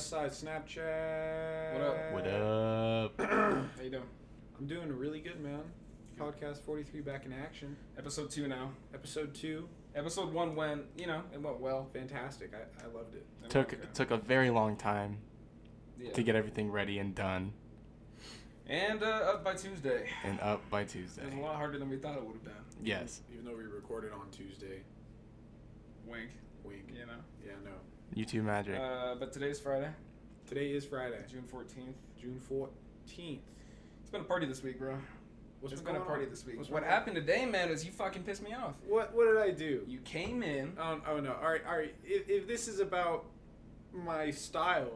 Westside Snapchat. What up? What up? How you doing? I'm doing really good, man. Podcast 43 back in action. Episode 2 now. Episode 2. Episode 1 went, it went well. Fantastic. I loved it. Took a very long time Yeah. to get everything ready and done. And up by Tuesday. And up by Tuesday. It was a lot harder than we thought it would have been. Yes. Even though we recorded on Tuesday. Wink. Wink. You know. Yeah, no. YouTube magic. But today's Friday. Today is Friday. June 14th. June 14th. It's been a party this week, bro. What's It's been been a going party on? this week. What's What going on? happened today, man, is you fucking pissed me off. What did I do? You came in. Oh no. All right. If this is about my style,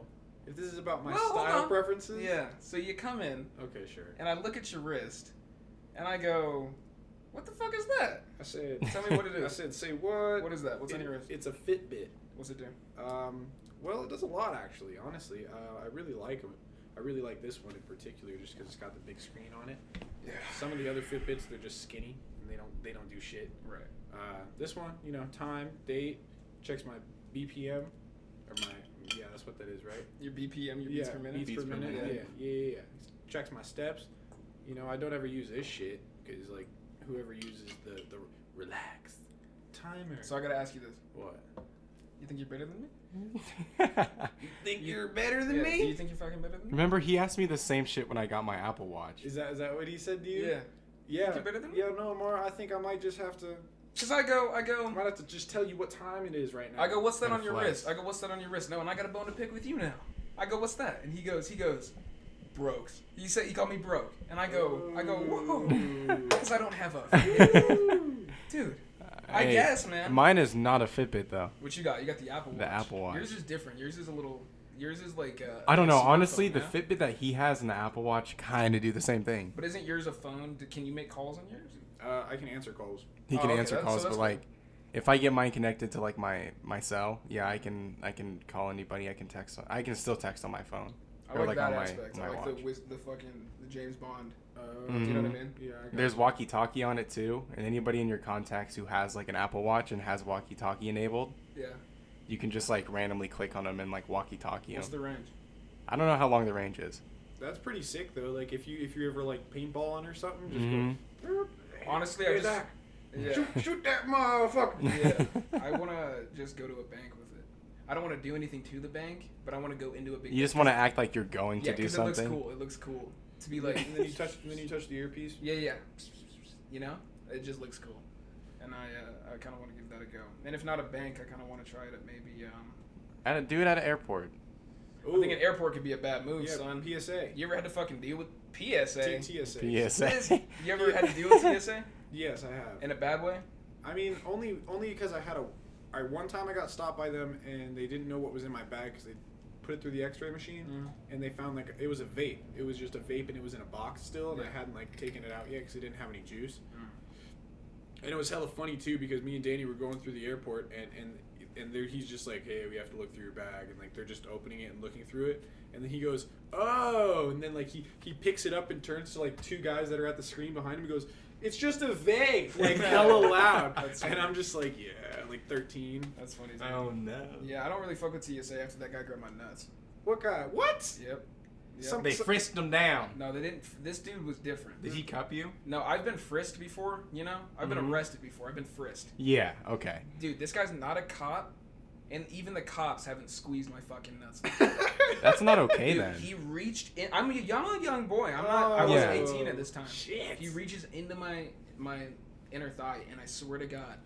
if this is about my Well, hold style on. preferences. Yeah. So you come in, Okay, sure. and I look at your wrist, and I go, what the fuck is that? I said. Tell me what it I is. said, say what? What is that? What's on your wrist? It's a Fitbit. What's it do? Well, it does a lot actually. Honestly, I really like them. I really like this one in particular, just because it's got the big screen on it. Yeah. Some of the other Fitbits, they're just skinny and they don't do shit. Right. This one, time, date, checks my BPM or that's what that is, right? Your BPM, your beats per minute. Beats per minute. Yeah. Yeah. Checks my steps. I don't ever use this shit because like whoever uses the relaxed timer. So I gotta ask you this. What? You think you're better than me? Think you're better than Do me? you think you're fucking better than me? Remember, he asked me the same shit when I got my Apple Watch. Is that what he said to you? Yeah. Yeah. Think you're better than me? Yeah, no, Mar, I think I might just have to. Cause I go. I might have to just tell you what time it is right now. I go, what's that Kinda on your flex. wrist? I go, what's that on your wrist? No, and I got a bone to pick with you now. I go, what's that? And he goes, Brokes. He called me broke, and I go, whoa, because I don't have a, dude. I Hey, guess, man. Mine is not a Fitbit though. What you got? You got the Apple Watch. The Apple Watch. Yours is different. Yours is like. I don't know. a smartphone, Honestly, the yeah? Fitbit that he has and the Apple Watch kind of do the same thing. But isn't yours a phone? Can you make calls on yours? I can answer calls. He can okay, answer that's- calls, so but that's like, if I get mine connected to like my cell, yeah, I can call anybody. I can text. I can still text on my phone. I Or, like like, that on my- aspect. my I like watch. the fucking James Bond. Do Do you know what I mean? Yeah. I got There's you. walkie-talkie on it too, and anybody in your contacts who has like an Apple Watch and has walkie-talkie enabled, Yeah. you can just like randomly click on them and like walkie-talkie What's them. the range? I don't know how long the range is. That's pretty sick though. Like if you're ever like paintballing or something, just Mhm. go. Honestly, Hey, I just Doc, yeah. shoot that motherfucker. Yeah, I want to just go to a bank with it. I don't want to do anything to the bank, but I want to go into a big. You just want to act like you're going yeah, to do because something. it looks cool. It looks cool to be like. and then you touch the earpiece. Yeah. It just looks cool, and I kind of want to give that a go. And if not a bank, I kind of want to try it at maybe. Do it at an airport. I think an airport could be a bad move, Yeah, son. PSA. You ever had to fucking deal with PSA? TSA. PSA. You ever had to deal with TSA Yes, I have. in a bad way? I mean, only because I had one time I got stopped by them and they didn't know what was in my bag because they put it through the X-ray machine and they found like it was a vape. It was just a vape and it was in a box still and Yeah. I hadn't like taken it out yet because it didn't have any juice. And it was hella funny too because me and Danny were going through the airport and there he's just like, hey, we have to look through your bag, and like they're just opening it and looking through it, and then he goes, oh, and then like he picks it up and turns to like two guys that are at the screen behind him and goes, it's just a vape, like hella loud. That's And funny. I'm just like, yeah, like 13. That's funny. Too. no. Yeah, I don't really fuck with TSA after that guy grabbed my nuts. What guy? What? Yep. Some- They frisked him down. No, they didn't. This dude was different. Did he cup you? No, I've been frisked before. I've been Mhm. arrested before. I've been frisked. Yeah. Okay. Dude, this guy's not a cop, and even the cops haven't squeezed my fucking nuts. That's not okay Dude, then. he reached in. I'm a young boy. I'm not. I wasn't Yeah. 18 at this time. Shit. He reaches into my inner thigh, and I swear to God,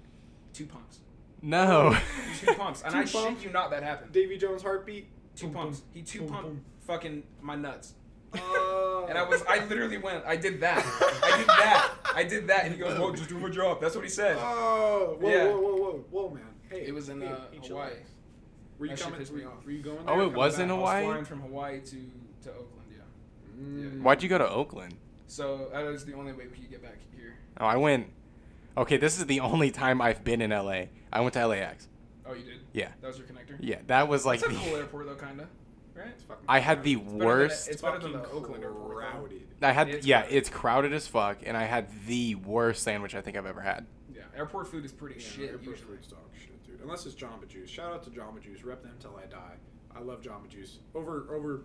2 pumps. No. 2 pumps, and Two I pumps? shit you not, that happened. Davy Jones heartbeat. 2 Boom, pumps. boom, He two boom, pumped boom. fucking my nuts. Oh. And I literally went, I did that, and he goes, whoa, just do my job. That's what he said. Oh. Whoa, Yeah. whoa, man. Hey. It was in hey, Hawaii. Were you That shit coming? pissed me off. Were you going Oh, there? it Coming was back? in I Hawaii? was flying from Hawaii to Oakland, yeah. Mm. Why'd you go to Oakland? So that was the only way we could get back here. Oh, I went. Okay, this is the only time I've been in LA. I went to LAX. Oh, you did? Yeah. That was your connector? Yeah, that was like It's a the. cool airport, though, kind of. Right? It's fucking I had the crowded. worst. It's better than the Fucking Oakland airport. though. crowded. I had It's yeah, crowded. it's crowded as fuck, and I had the worst sandwich I think I've ever had. Yeah, airport food is pretty Yeah, shit airport usually. food's dog shit, dude. Unless it's Jamba Juice. Shout out to Jamba Juice. Rep them till I die. I love Jamba Juice. Over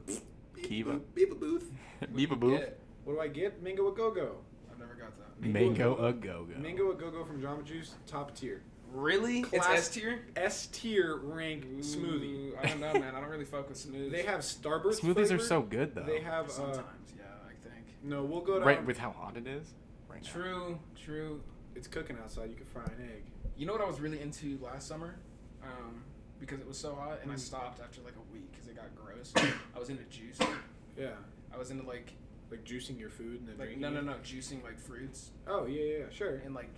Kiva. Beep Booth. Beep Booth. What do I get? Mango a Go-Go. I've never got that. Mango a go-go. Mango a Go-Go from Jamba Juice, top tier. Really? It's S tier? S tier rank smoothie. I don't know, man. I don't really fuck with smoothies. They have Starburst Smoothies flavor. are so good, though. They have sometimes, yeah, I think. No, we'll go to Right, with how hot it is right now. True. It's cooking outside. You can fry an egg. You know what I was really into last summer? Because it was so hot, and I stopped after like a week because it got gross. I was into juice. Yeah. I was into like juicing your food and then like drinking no, juicing like fruits Oh yeah, sure. and like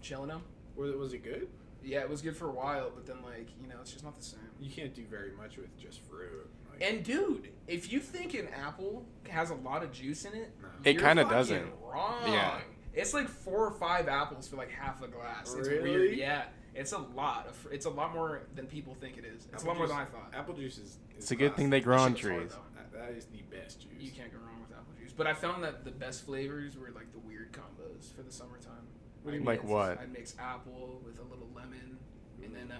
chilling them. Was it good? Yeah, it was good for a while, but then like it's just not the same. You can't do very much with just fruit. Like, And dude, if you think an apple has a lot of juice in it, no. It you're kind of fucking doesn't. Wrong. Yeah. It's like 4 or 5 apples for like half a glass. It's Really? weird. Yeah. It's a lot. It's a lot more than people think it is. It's a lot more than I thought. Apple juice is It's a good thing classic. they grow That on shit was hard, trees. though. That is the best juice. You can't go wrong with apple juice. But I found that the best flavors were like the weird combos for the summertime. What do you Like mean? what? I'd mix apple with a little lemon, and then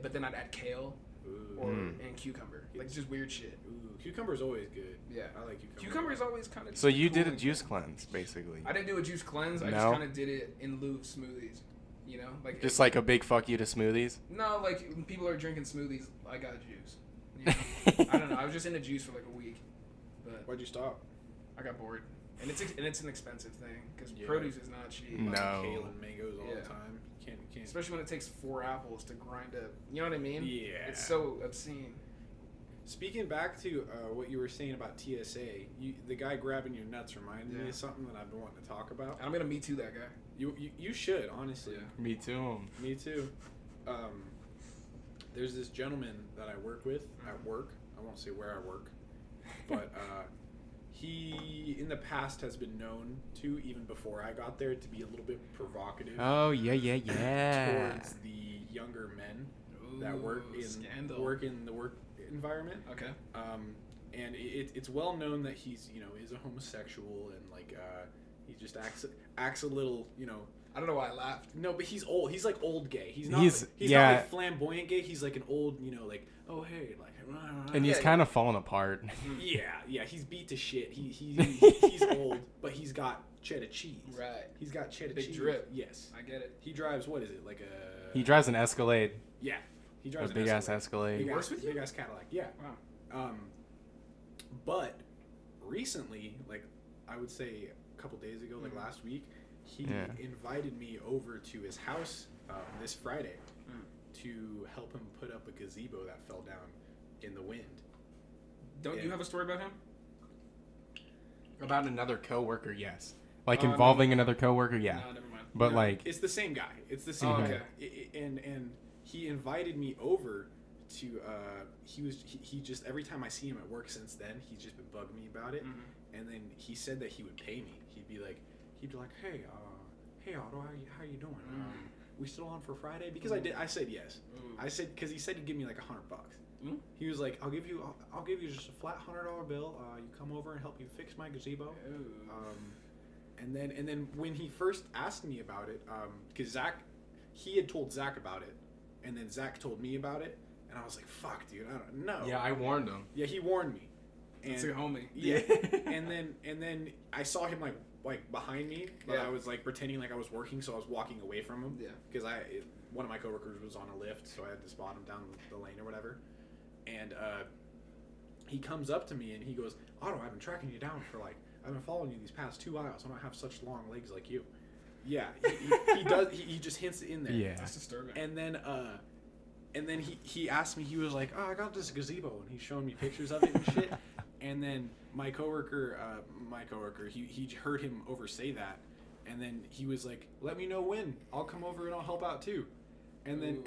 but then I'd add kale Ooh. and cucumber. Like just weird shit. Ooh, cucumber's always good. Yeah. I like cucumber. Cucumber's always kind of. So you did a juice cleanse, basically. I didn't do a juice cleanse. I just No? kind of did it in lieu of smoothies. Like Just like a big fuck you to smoothies. no, like when people are drinking smoothies, I got juice. I don't know. I was just into juice for like a week, but Why'd you stop? I got bored, and it's an expensive thing because Yeah. produce is not cheap. No. Kale and mangoes all Yeah. the time. You can't. Especially when it takes 4 apples to grind up. You know what I mean? Yeah. It's so obscene. Speaking back to what you were saying about TSA, the guy grabbing your nuts reminded me Yeah. of something that I've been wanting to talk about. I'm gonna Me Too that guy. You should, honestly. Yeah. Me too. Me too. There's this gentleman that I work with at work. I won't say where I work, but he in the past has been known to, even before I got there, to be a little bit provocative Oh yeah. towards the younger men that Ooh, work scandal. in the work environment. Okay. And it's well known that he's is a homosexual and he just acts a little I don't know why I laughed. no, but he's old. He's like old gay. He's not He's- not yeah. like flamboyant gay. He's like an old like oh hey like And he's Yeah, kind of falling apart. yeah he's beat to shit. He's old, but he's got cheddar cheese. Right. He's got cheddar Big cheese. drip. Yes. I get it. He drives what is it like a He drives an Escalade. yeah. He A drives big ass Escalade. He works with you? Big ass Cadillac. Yeah. Wow. But recently, like I would say a couple days ago, like last week, he invited me over to his house this Friday to help him put up a gazebo that fell down in the wind. Don't you have a story about him? About another coworker, yes. Like Oh, involving another coworker, yeah. No, never mind. But No, like, it's the same guy. It's the same Oh, guy. okay. And he invited me over to he just every time I see him at work since then, he's just been bugging me about it. Mhm. And then he said that he would pay me. He'd be like, hey Otto, how you doing? We still on for Friday? Because I said yes. Ooh. I said because he said he'd give me like $100. Mm. He was like, I'll give you just a flat $100 bill. You come over and help me fix my gazebo. Ooh. And then when he first asked me about it, because he had told Zach about it, and then Zach told me about it, and I was like, fuck, dude, I don't know. yeah, I warned him. Yeah, he warned me. And It's your homie. yeah, and then I saw him like behind me, but Yeah. I was like pretending like I was working, so I was walking away from him. Yeah. Because one of my coworkers was on a lift, so I had to spot him down the lane or whatever. And he comes up to me and he goes, Otto, I've been tracking you down for I've been following you these past 2 miles. I don't have such long legs like you. Yeah, he does. He just hints it in there. Yeah. That's disturbing. And then he asked me. He was like, "Oh, I got this gazebo," and he's showing me pictures of it and shit. And then my coworker, he heard him say that, and then he was like, "Let me know when. I'll come over and I'll help out too." And then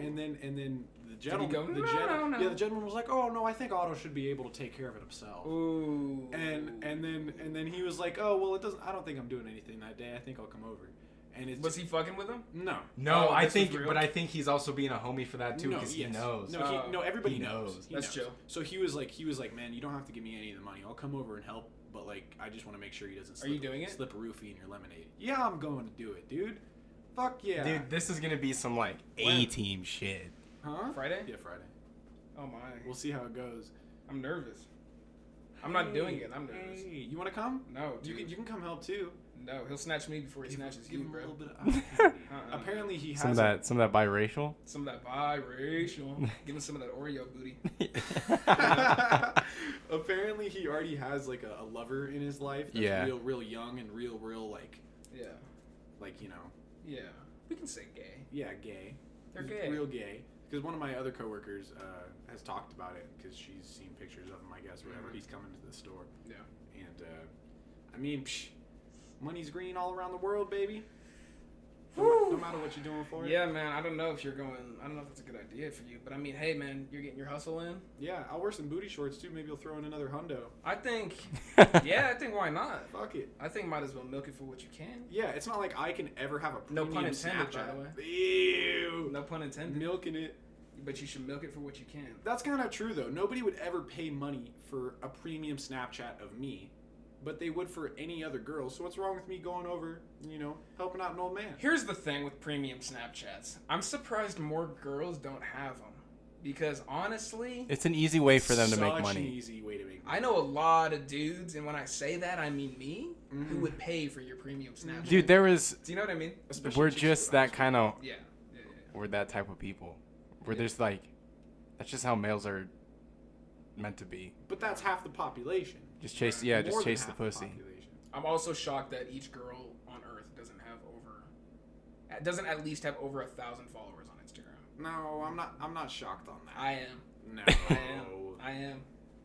the gentleman, go, the gentleman was like, "Oh no, I think Otto should be able to take care of it himself." Ooh. And then he was like, "Oh well, it doesn't. I don't think I'm doing anything that day. I think I'll come over." And it's Was he fucking with him? no. No, Oh, I this think, was real? but I think he's also being a homie for that too, because he yes. knows. No, everybody He knows. knows. He That's knows. chill. So he was like, man, you don't have to give me any of the money. I'll come over and help, but I just want to make sure he doesn't. Are you doing it? Slip a roofie in your lemonade. Yeah, I'm going to do it, dude. Fuck yeah, Dude, this is gonna be some When? A-team shit. Huh? Friday? Yeah, Friday. Oh my. We'll see how it goes. I'm nervous. I'm not doing it. I'm nervous. Hey, you want to come? No, You dude. can come help too. No, he'll snatch me before he snatches Give you, him a bro. little bit of opportunity. Apparently he has Some of that biracial. Some of that biracial. Give him some of that Oreo booty. Apparently he already has like a lover in his life that's real young and real like Yeah. like, you know. Yeah. We can say gay. Yeah, gay. They're He's gay. real gay. Because one of my other coworkers has talked about it because she's seen pictures of him, I guess, whenever he's coming to the store. Yeah. And I mean, money's green all around the world, baby. No matter what you're doing for it. Yeah, man. I don't know if that's a good idea for you, but I mean, hey, man, you're getting your hustle in. Yeah, I'll wear some booty shorts too. Maybe you'll throw in another hundo. I think, I think why not? Fuck it. I think might as well milk it for what you can. Yeah, it's not like I can ever have a No premium pun intended, Snapchat. by the way. Ew. No pun intended. Milking it. But you should milk it for what you can. That's kind of true though. Nobody would ever pay money for a premium Snapchat of me, but they would for any other girl. So what's wrong with me going over, helping out an old man? Here's the thing with premium Snapchats. I'm surprised more girls don't have them. Because honestly, It's an easy way for them to make Such money. an easy way to make money. I know a lot of dudes, and when I say that, I mean me, who would pay for your premium Snapchat. Dude, there was. Do you know what I mean? Especially We're chicks just with eyes. that kind of. Yeah. We're that type of people. Where there's like. That's just how males are meant to be. But that's half the population. Just chase. More Just than chase the half pussy. population. I'm also shocked that each girl on Earth doesn't at least have over 1,000 followers on Instagram. No, I'm not shocked on that. I am. No. I am.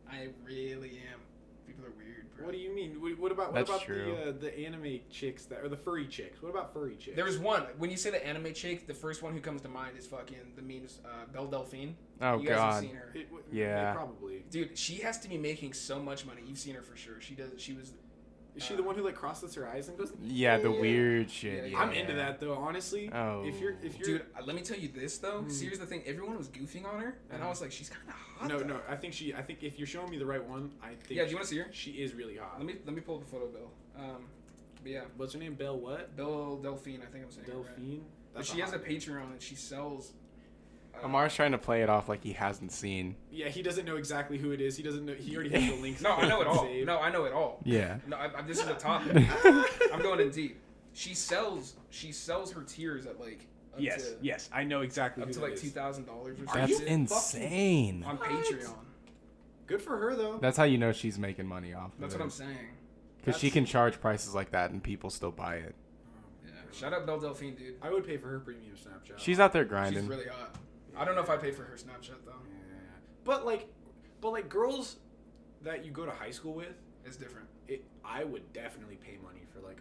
I really am. People are weird, bro. What do you mean? What about That's true. the anime chicks or the furry chicks? What about furry chicks? There's one. When you say the anime chick, the first one who comes to mind is fucking the memes, Belle Delphine. Oh, you guys God. have seen her. Yeah. Probably. Dude, she has to be making so much money. You've seen her for sure. She was. Is she the one who like crosses her eyes and goes? Yeah, the weird shit. Yeah, I'm into that though, honestly. Oh. If you're Dude, let me tell you this though. Here's the thing. Everyone was goofing on her, and I was like, she's kind of hot. No, though. no. I think if you're showing me the right one, I think. Yeah, do you wanna see her? She is really hot. Let me pull up the photo, Bill. But yeah, What's her name? Belle what? Belle Delphine. I think I'm saying it right. Delphine. But she has a Patreon and she sells. Amar's trying to play it off like he hasn't seen. Yeah, he doesn't know exactly who it is. He doesn't know. He already has the links. No, I know it all. saved. No, I know it all. Yeah. No, this is a topic. I'm going in deep. She sells her tears at like up Yes, I know exactly. to, up who to that like is. $2,000 or something. That's you insane. on What? Patreon. Good for her though. That's how you know she's making money off of That's it. what I'm saying. Because she can charge prices like that and people still buy it. Yeah. Shout out Belle Delphine, dude. I would pay for her premium Snapchat. She's out there She's grinding. really hot. I don't know if I pay for her Snapchat though. Yeah. But like girls that you go to high school with, It's different. I would definitely pay money for like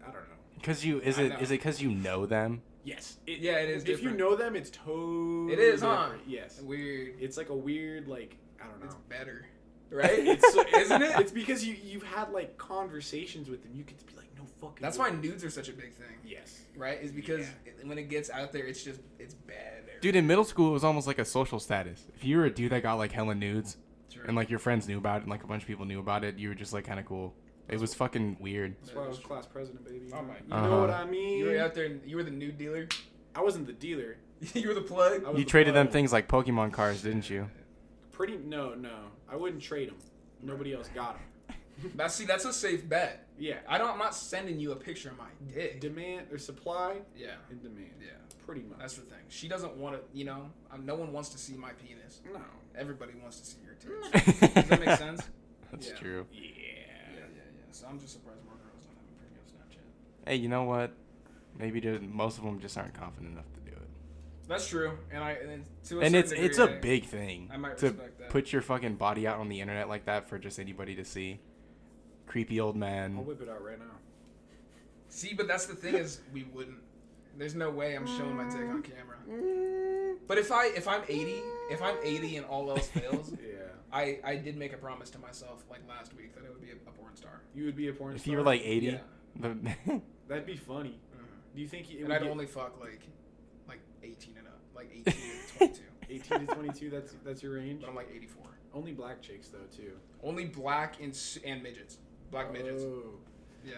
I don't know. Because is it because you know them? Yes. Yeah, it is If you different. know them, it's totally. It is, huh? different. Yes. Weird. It's like a weird like I don't know. It's better, right? Isn't it? It's because you've had like conversations with them. You get to be like, no fucking. That's way. why nudes are such a big thing. Yes. Right? Is because Yeah. when it gets out there, it's bad. Dude, in middle school, it was almost like a social status. If you were a dude that got like hella nudes, True. and like your friends knew about it, and like a bunch of people knew about it, you were just like kind of cool. It was fucking weird. That's why I was class president, baby. Oh my. You know what I mean? You were out there. And you were the nude dealer. I wasn't the dealer. You were the plug. I was You the traded them plug. things like Pokemon cards, didn't you? No. I wouldn't trade them. Nobody else got them. That's a safe bet. Yeah. I'm not sending you a picture of my dick. Demand or supply Yeah. and demand. Yeah. Pretty much. That's the thing. She doesn't want to. No one wants to see my penis. no. Everybody wants to see your tits. Does that make sense? That's Yeah. true. Yeah. Yeah. So I'm just surprised more girls don't have a premium Snapchat. Hey, you know what? Maybe most of them just aren't confident enough to do it. That's true, and to a And certain it's a degree, big thing I might to respect that. put your fucking body out on the internet like that for just anybody to see. Creepy old I'll man. whip it out right now. See, but that's the thing is we wouldn't. There's no way I'm showing my dick on camera. But if I'm 80 and all else fails, Yeah. I did make a promise to myself like last week that I would be a porn star. You would be a porn If star. you were like 80, Yeah. That'd be funny. Mhm. Do you think it And would I'd get only fuck like 18 and up, like 18 to 22. 18 to 22? That's your range. But I'm like 84. Only black chicks though too. Only black and midgets. Black midgets. Oh. Yeah.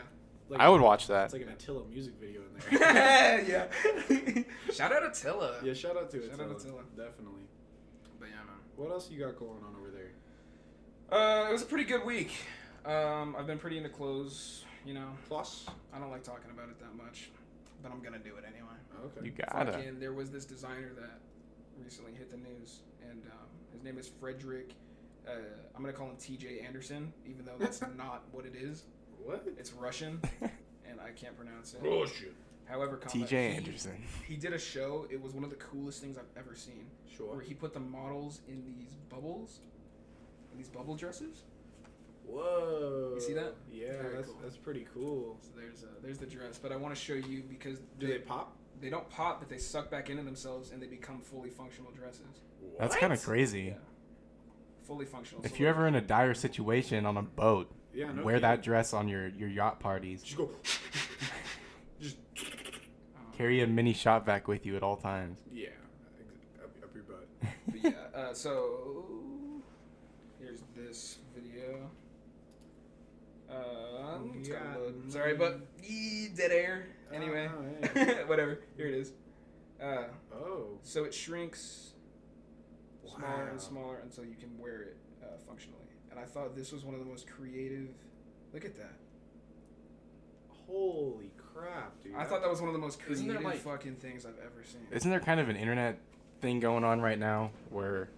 Like, I would watch that. It's like an Attila music video in there. Yeah. Shout out Attila. Yeah, shout out to Shout Attila. out Attila. Definitely. But yeah, man. What else you got going on over there? It was a pretty good week. I've been pretty into clothes, you know. Plus? I don't like talking about it that much, but I'm gonna do it anyway. Okay. You gotta. Fucking, there was this designer that recently hit the news, and his name is Frederick. I'm gonna call him T.J. Anderson, even though that's not what it is. What? It's Russian, and I can't pronounce it. Bullshit. However, T.J. Anderson. He did a show. It was one of the coolest things I've ever seen. Sure. Where he put the models in these bubbles, in these bubble dresses. Whoa. You see that? Yeah, Very that's cool. that's pretty cool. So there's the dress, but I want to show you because Do they pop? They don't pop, but they suck back into themselves and they become fully functional dresses. That's kind of crazy. Yeah. Fully functional. If So you're like- ever in a dire situation on a boat, Yeah, no wear kidding. that dress on your yacht parties. Just go. Just Carry a mini shop vac with you at all times. yeah, up your butt. But yeah, so here's this video. It's gotta load. Sorry, but dead air. Anyway, Oh, yeah. whatever. Here it is. Oh. So it shrinks smaller Wow. and smaller until you can wear it functionally. And I thought this was one of the most creative. Look at that. Holy crap, dude. I thought that was one of the most Isn't there, creative like- fucking things I've ever seen. Isn't there kind of an internet thing going on right now where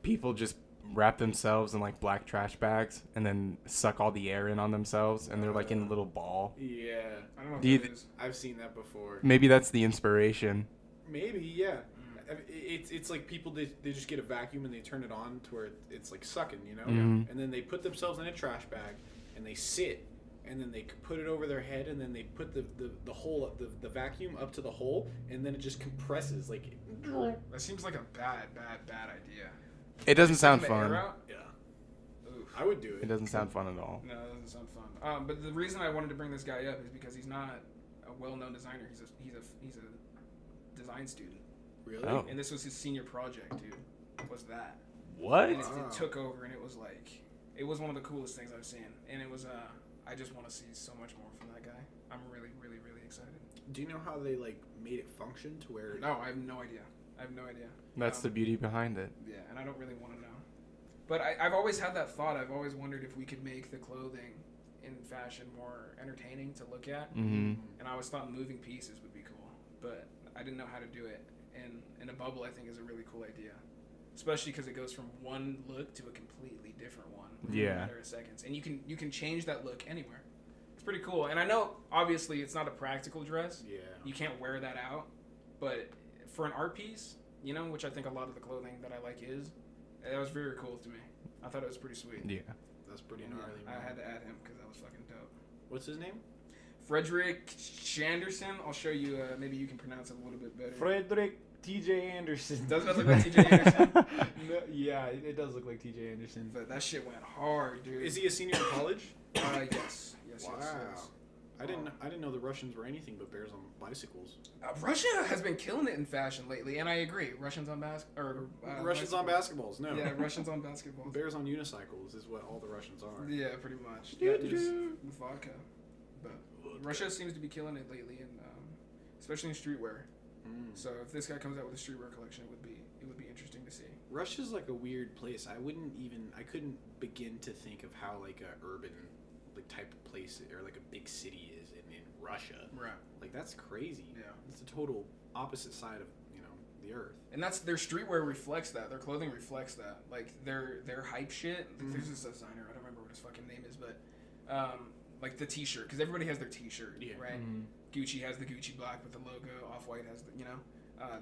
people just wrap themselves in like black trash bags and then suck all the air in on themselves and they're like in a little ball? Yeah, I don't know what Do you that is. I've seen that before. Maybe that's the inspiration. Maybe, yeah. It's like people they just get a vacuum and they turn it on to where it's like sucking, you know. Mhm. And then they put themselves in a trash bag and they sit and then they put it over their head and then they put the hole the vacuum up to the hole and then it just compresses like. That seems like a bad idea. It doesn't sound Taking the air fun. out? Yeah, Oof. I would do it. It doesn't sound fun at all. No, that doesn't sound fun. But the reason I wanted to bring this guy up is because he's not a well-known designer. He's a design student, Really? Oh. and this was his senior project, dude. Was that? What? And Wow. it took over, and it was like, it was one of the coolest things I've seen, and it was I just want to see so much more from that guy. I'm really, really, really excited. Do you know how they like made it function to where? No, I have no idea. That's the beauty behind it. Yeah, and I don't really want to know. But I've always had that thought. I've always wondered if we could make the clothing in fashion more entertaining to look at. Mm-hmm. And I always thought moving pieces would be cool. But I didn't know how to do it. And in a bubble, I think, is a really cool idea. Especially because it goes from one look to a completely different one in Yeah. a matter of seconds. And you can change that look anywhere. It's pretty cool. And I know, obviously, it's not a practical dress. Yeah. You can't wear that out. But for an art piece, you know, which I think a lot of the clothing that I like is, that was very cool to me. I thought it was pretty sweet. Yeah. That's pretty And gnarly. I Man. had to add him because that was fucking dope. What's his name? Frederick Shanderson. I'll show you. Maybe you can pronounce it a little bit better. Frederick T.J. Anderson. Doesn't that look like T.J. Anderson? No, yeah, it does look like T.J. Anderson. But that shit went hard, dude. Is he a senior in college? Yes. Wow. I didn't know the Russians were anything but bears on bicycles. Russia has been killing it in fashion lately, and I agree. Russians on Russians on basketballs, no. Yeah, Russians on basketballs. Bears on unicycles is what all the Russians are. Yeah, pretty much. Yeah, just with vodka. But Russia seems to be killing it lately, and especially in streetwear. Mm. So if this guy comes out with a streetwear collection, it would be interesting to see. Russia's like a weird place. I couldn't begin to think of how like a urban like type of place or like a big city is in Russia. Right. Like that's crazy. Yeah. It's a total opposite side of the earth. And that's their streetwear reflects that. Their clothing reflects that. Like their hype shit. Mhm. There's this designer. I don't remember what his fucking name is, but like the T-shirt, because everybody has their T-shirt, Yeah. right? Mhm. Gucci has the Gucci black with the logo. Off-White has the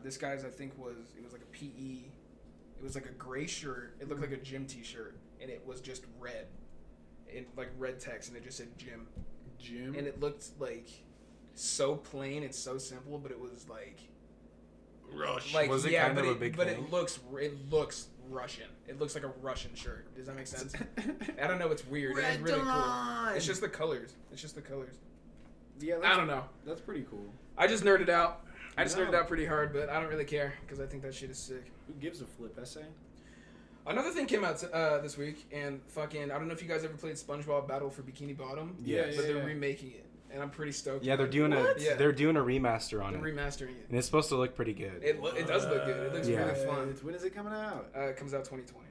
This guy's I think was like a PE. It was like a gray shirt. It looked like a gym T-shirt, and it was just red, in like red text, and it just said gym. Jim. And it looked like so plain and so simple, but it was like Rush. like Was it yeah, kind but of a it, big but thing? it looks Russian. It looks like a Russian shirt. Does that make sense? I don't know. It's weird. It's really cool. It's just the colors. Yeah, I don't know. That's pretty cool. I just nerded out. I just No. nerded out pretty hard, but I don't really care because I think that shit is sick. Who gives a flip essay? Another thing came out this week, and fucking I don't know if you guys ever played SpongeBob Battle for Bikini Bottom. Yeah, but they're remaking it, and I'm pretty stoked. Yeah, they're doing Yeah. they're doing a remaster on They're it, remastering it. and it's supposed to look pretty good. It does look good. It looks Yeah. really fun. When is it coming out? It comes out 2020.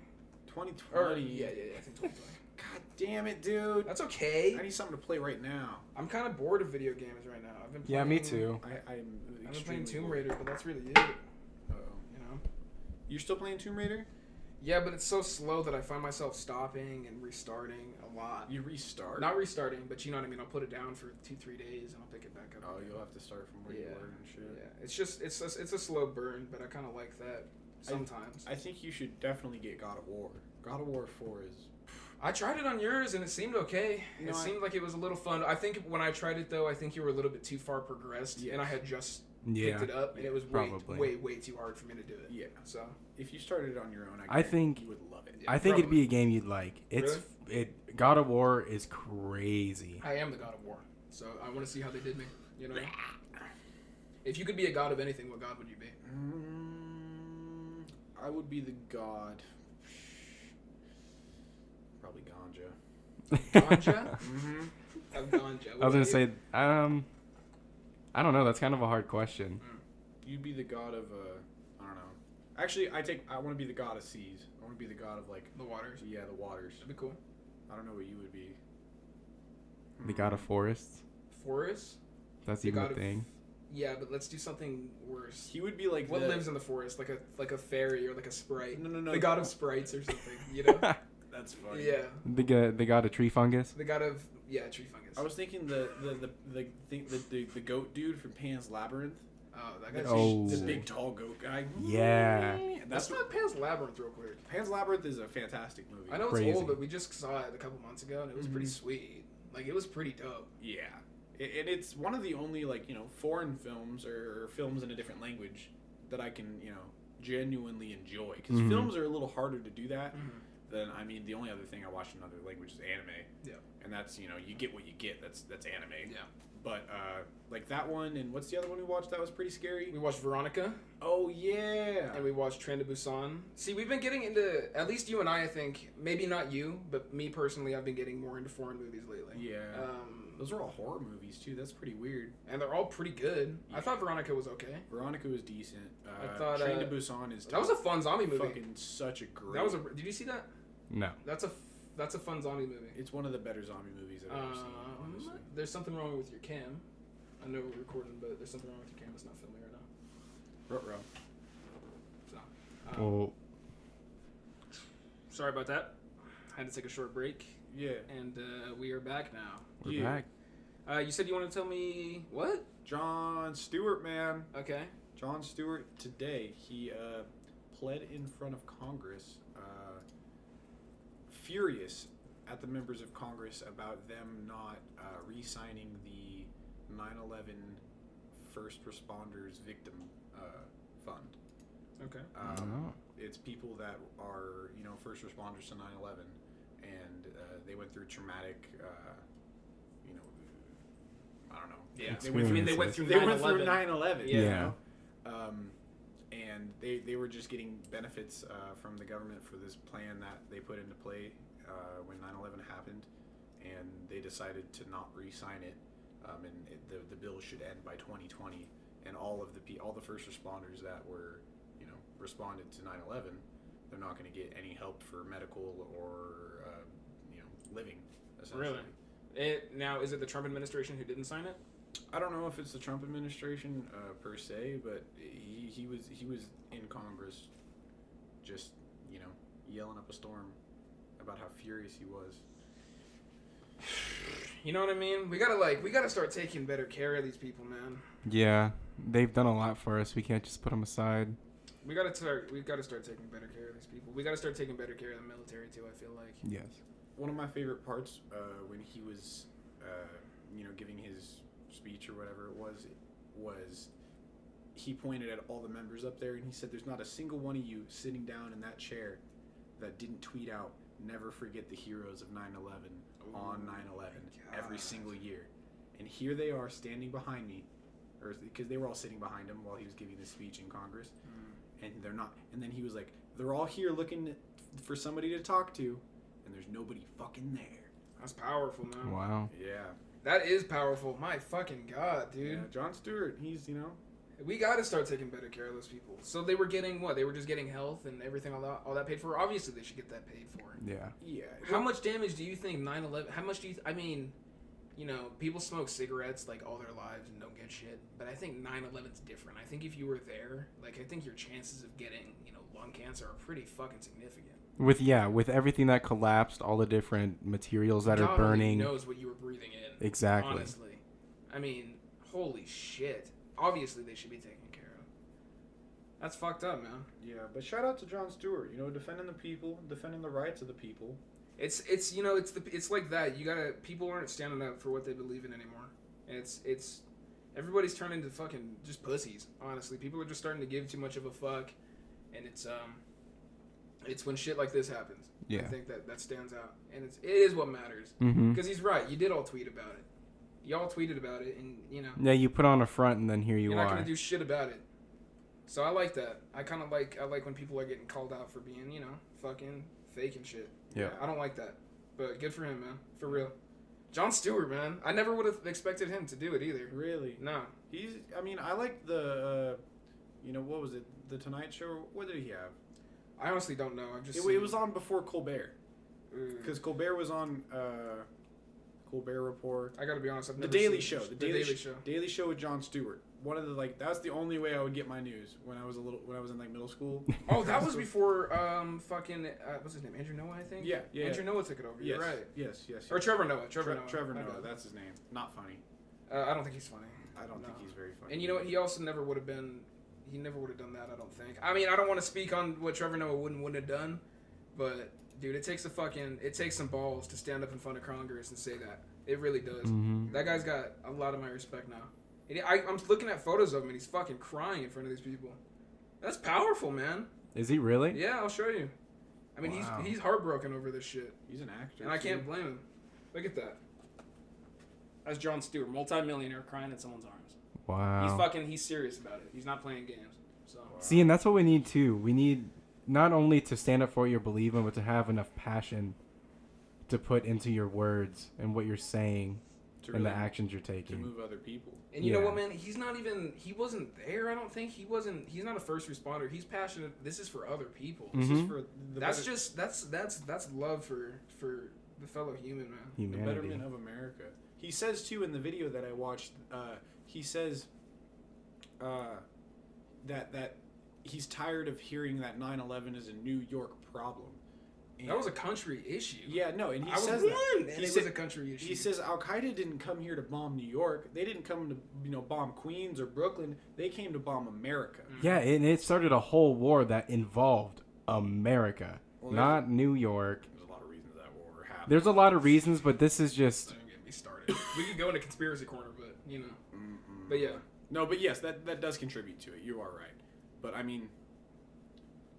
2020. Yeah, I think 2020. God damn it, dude. That's okay. I need something to play right now. I'm kind of bored of video games right now. I've been playing, Yeah, me too. I'm I've been playing extremely Tomb bored. Raider, but that's really it. Uh-oh. You know. You're still playing Tomb Raider? Yeah, but it's so slow that I find myself stopping and restarting a lot. You restart? Not restarting, but you know what I mean. I'll put it down for 2-3 days and I'll pick it back up. Oh, you'll have to start from where you were and shit. Yeah, it's just it's a slow burn, but I kind of like that sometimes. I think you should definitely get God of War. God of War 4 is... I tried it on yours and it seemed okay. No, it seemed like it was a little fun. I think when I tried it though, I think you were a little bit too far progressed, and I had just picked it up, and it was way too hard for me to do it. Yeah. So if you started it on your own, I think you would love it. I think it'd be a game you'd like. Really? God of War is crazy. I am the God of War, so I want to see how they did me. You know. If you could be a god of anything, what god would you be? I would be the god. Probably ganja. Ganja? Mm-hmm. Of ganja. I was gonna say, I don't know. That's kind of a hard question. You'd be the god of I don't know. Actually, I want to be the god of seas. I want to be the god of like the waters. Yeah, the waters. That'd be cool. I don't know what you would be. The god of forests. Forests? That's The even god a of- thing. Yeah, but let's do something worse. He would be like What lives in the forest? Like a fairy or like a sprite? No. The god of sprites or something. You know? That's funny. Yeah. The god of tree fungus. The god of tree fungus. I was thinking the goat dude from Pan's Labyrinth. Oh, that guy's Oh. The big tall goat guy. Yeah. Let's talk Pan's Labyrinth real quick. Pan's Labyrinth is a fantastic movie. I know Crazy. it's old, but we just saw it a couple months ago, and it was pretty sweet. Like, it was pretty dope. Yeah. And it's one of the only, like, foreign films or films in a different language that I can, genuinely enjoy. Because films are a little harder to do that. Then, the only other thing I watch in another language is anime. Yeah. And that's, you get what you get. That's anime. Yeah. But, like that one, and what's the other one we watched that was pretty scary? We watched Veronica. Oh, yeah. And we watched Train to Busan. See, we've been getting into, at least you and I think, maybe not you, but me personally, I've been getting more into foreign movies lately. Yeah. Those are all horror movies, too. That's pretty weird. And they're all pretty good. Yeah. I thought Veronica was okay. Veronica was decent. I thought, Train to Busan is... That was a fun zombie movie. Fucking such a great... Did you see that? No. That's a fun zombie movie. It's one of the better zombie movies I've ever seen, honestly. There's something wrong with your cam. I know we're recording, but there's something wrong with your cam. It's not filming right now. Ruh-roh. So, Well, sorry about that. I had to take a short break, Yeah. and we are back now. we're back. You said you want to tell me what? Jon Stewart, man. Okay. Jon Stewart, today, he pled in front of Congress, furious at the members of Congress about them not re-signing the 9/11 first responders victim fund. Okay. It's people that are, first responders to 9/11, and they went through traumatic, I don't know. Yeah. They went through, they went through they went 9/11. through 9/11. Yeah. And they were just getting benefits from the government for this plan that they put into play when 9/11 happened, and they decided to not re-sign it. The bill should end by 2020, and all the first responders that were responded to 9/11, they're not going to get any help for medical or living. Essentially. Really? Now, is it the Trump administration who didn't sign it? I don't know if it's the Trump administration per se, but he was in Congress, just yelling up a storm about how furious he was. You know what I mean? We gotta start taking better care of these people, man. Yeah, they've done a lot for us. We can't just put them aside. We gotta start taking better care of these people. We gotta start taking better care of the military too. I feel like. Yes. One of my favorite parts when he was, giving his speech or whatever it was he pointed at all the members up there and he said, "There's not a single one of you sitting down in that chair that didn't tweet out, 'Never forget the heroes of 9/11' on 9/11 every single year." And here they are standing behind me, or because they were all sitting behind him while he was giving this speech in Congress, and they're not. And then he was like, "They're all here looking for somebody to talk to, and there's nobody fucking there." That's powerful, man. Wow. Yeah. That is powerful. My fucking god, dude. Yeah, Jon Stewart, he's, you know. We got to start taking better care of those people. So they were getting what? They were just getting health and everything, all that paid for. Obviously, they should get that paid for. Yeah. Yeah. How much damage do you think 9/11? How much do you? I mean, you know, people smoke cigarettes like all their lives and don't get shit. But I think 9/11's different. I think if you were there, like, I think your chances of getting, you know, lung cancer are pretty fucking significant. With everything that collapsed, all the different materials that God are burning. only knows what you were breathing in. Exactly. Honestly, I mean, holy shit. Obviously, they should be taken care of. That's fucked up, man. Yeah, but shout out to Jon Stewart. You know, defending the people, defending the rights of the people. It's you know, it's like that. You gotta, people aren't standing up for what they believe in anymore. It's everybody's turning into fucking just pussies. Honestly, people are just starting to give too much of a fuck, and it's when shit like this happens. Yeah. I think that stands out, and it is what matters. Mm-hmm. Because he's right. You did all tweet about it. Y'all tweeted about it, and you know. Yeah, you put on a front, and then here you You're are. not gonna do shit about it. So I like that. I like when people are getting called out for being, you know, fucking fake and shit. Yeah. I don't like that. But good for him, man. For real. Jon Stewart, man. I never would have expected him to do it either. Really? No. I mean, I like the, you know, what was it? The Tonight Show? What did he have? I honestly don't know. I've just It was on before Colbert. Ooh. Because Colbert was on Colbert Report. I gotta be honest. I've The never Daily seen Show. it. The Daily Show. Daily Show with Jon Stewart. One of the, like, that's the only way I would get my news when I was in like middle school. Oh, that was before fucking what's his name? Andrew Noah, I think. Yeah. Andrew Noah took it over. Yes. You're right. Yes. Or Trevor Noah. Trevor My bad. Noah. That's his name. Not funny. I don't think he's funny. I don't think he's very funny. And you know what? He also never would have been. He never would have done that. I don't think. I mean, I don't want to speak on what Trevor Noah wouldn't have done, but dude, it takes some balls to stand up in front of Congress and say that. It really does. Mm-hmm. That guy's got a lot of my respect now. And I'm looking at photos of him, and he's fucking crying in front of these people. That's powerful, man. Is he really? Yeah, I'll show you. I mean, Wow. he's heartbroken over this shit, He's an actor. and I too. can't blame him. Look at that. That's Jon Stewart, multi-millionaire, crying in someone's arms. Wow. He's serious about it. He's not playing games. So. See, and that's what we need too. We need not only to stand up for what you believe in, but to have enough passion to put into your words and what you're saying To and the really- actions you're to taking. move other people. And you know Yeah. what, man? He wasn't there, I don't think. He's not a first responder. He's passionate. This is for other people. Mhm. This is for the That's love for the fellow human, man. the Humanity. betterment of America. He says too in the video that I watched. He says that he's tired of hearing that 9/11 is a New York problem. And That was a country issue. yeah, no, and he I was says one, that. and He it said- was a country issue. He says Al Qaeda didn't come here to bomb New York. They didn't come to bomb Queens or Brooklyn. They came to bomb America. Yeah, and it started a whole war that involved America, Well, not New York. There's a lot of reasons that war happened. There's a lot of reasons, but this is just Don't get me started. We could go into conspiracy corner, but you know. But yeah. No, but yes, that does contribute to it. You are right. But I mean,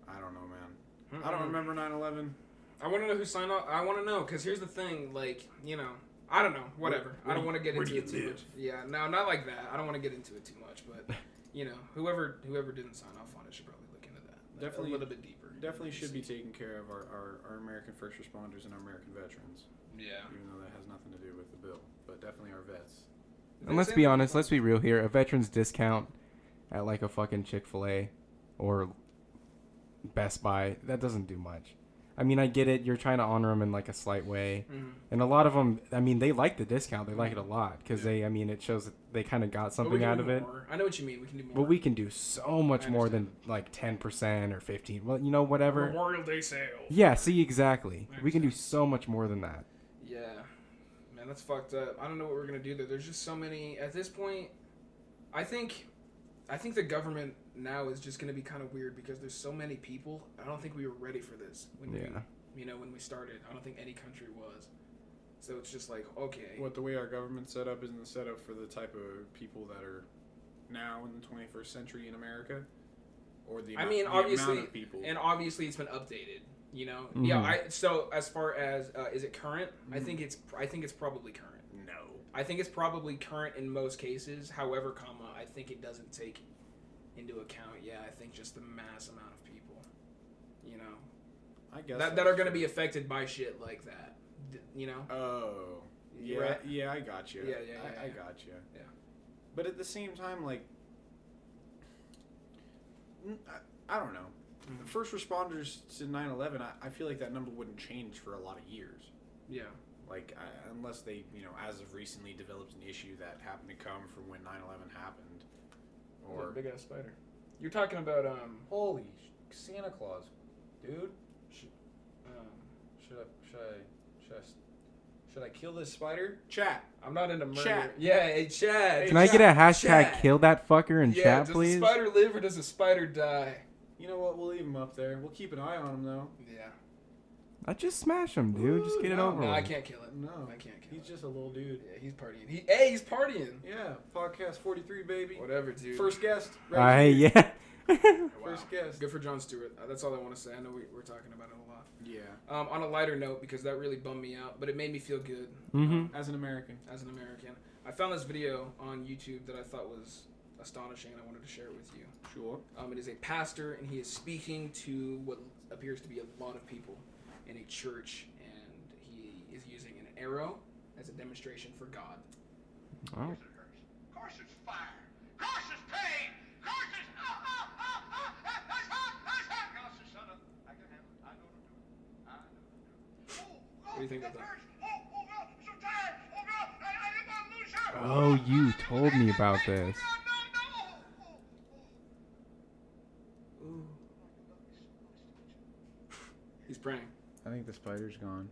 I don't know, man. I don't remember 9/11. I want to know who signed off. I want to know, because here's the thing, like, you know, I don't know, whatever. I don't want to get into it too much. Yeah, no, not like that. I don't want to get into it too much, but, you know, whoever didn't sign off on it should probably look into that. Definitely- a little bit deeper. Definitely should be taking care of our American first responders and our American veterans, Yeah. even though that has nothing to do with the bill. But definitely our vets. and let's be honest, let's be real here. A veteran's discount at like a fucking Chick-fil-A or Best Buy, that doesn't do much. I mean, I get it. You're trying to honor them in like a slight way. Mhm. And a lot of them, I mean, they like the discount. They like it a lot because it shows that they kind of got But we something can out do of it. more. I know what you mean. We can do more. But we can do so much I more than like 10% or 15. Well, you know, whatever. Memorial Day sale. Yeah, see, exactly. We can do so much more than that. Yeah. Man, that's fucked up. I don't know what we're going to do there. There's just so many. At this point, I think the government now is just going to be kind of weird because there's so many people. I don't think we were ready for this when we started. I don't think any country was. So it's just like, okay. What, the way our government's set up isn't set up for the type of people that are now in the 21st century in America? Or the amount, obviously, amount of people? and obviously it's been updated. You know, Mhm. yeah. So as far as is it current? I think it's probably current. No. I think it's probably current in most cases. However, I think it doesn't take into account. Yeah, I think just the mass amount of people, you know, I guess that are going to be affected by shit like that. You know. Oh. Yeah, Right? yeah, I got you. Yeah. I got you. Yeah. But at the same time, like, I don't know. Mhm. First responders to 9/11, I feel like that number wouldn't change for a lot of years. Yeah. Like, unless they, as of recently developed an issue that happened to come from when 9/11 happened. Or big ass spider. You're talking about holy Santa Claus, dude. Should I kill this spider? Chat. I'm not into murder. Chat. Yeah, hey Chad. Can I get a hashtag Chat. kill that fucker in chat, does please? the spider live or does the spider die? You know what? We'll leave him up there. We'll keep an eye on him though. Yeah. I just smash him, dude. Just get it over No, with. I can't kill it. No, I can't kill He's it. just a little dude. Yeah, he's partying. He's partying. Yeah, podcast 43, baby. Whatever, dude. First guest. Yeah. Wow. First guest. Good for Jon Stewart. That's all I want to say. I know we're talking about it a lot. Yeah. On a lighter note, because that really bummed me out, but it made me feel good As an American. as an American. I found this video on YouTube that I thought was astonishing, and I wanted to share it with you. Sure. It is a pastor, and he is speaking to what appears to be a lot of people in a church, and he is using an arrow as a demonstration for God. Oh. Of course it's fire. Of course it's pain. Of course it's that's hot. God's the son of I can handle it. I know to do it. What do you think about that? Oh God, I'm so tired. Oh God, I didn't want to lose her. Oh, you told me about this. He's praying. I think the spider's gone.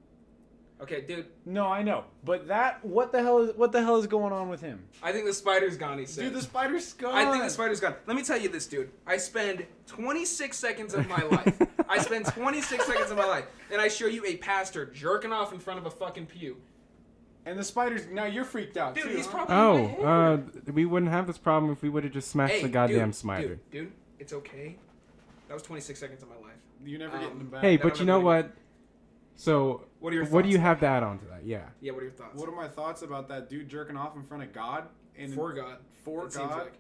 Okay, dude. No, I know. But what the hell is going on with him? I think the spider's gone, he said. Dude, the spider's gone. I think the spider's gone. Let me tell you this, dude. I spend 26 seconds of my life. I spend 26 seconds of my life, and I show you a pastor jerking off in front of a fucking pew. And the spider's now you're freaked out Dude, too. he's huh? probably in my hair. We wouldn't have this problem if we would have just smashed the goddamn dude, spider. Dude, it's okay. That was 26 seconds of my life. You're never getting them back. Hey, I but don't you know know what what? So, What are your what do you thoughts? have to add on to that? Yeah. Yeah, what are your thoughts? What are my thoughts about that dude jerking off in front of God? For God. For It seems God? like.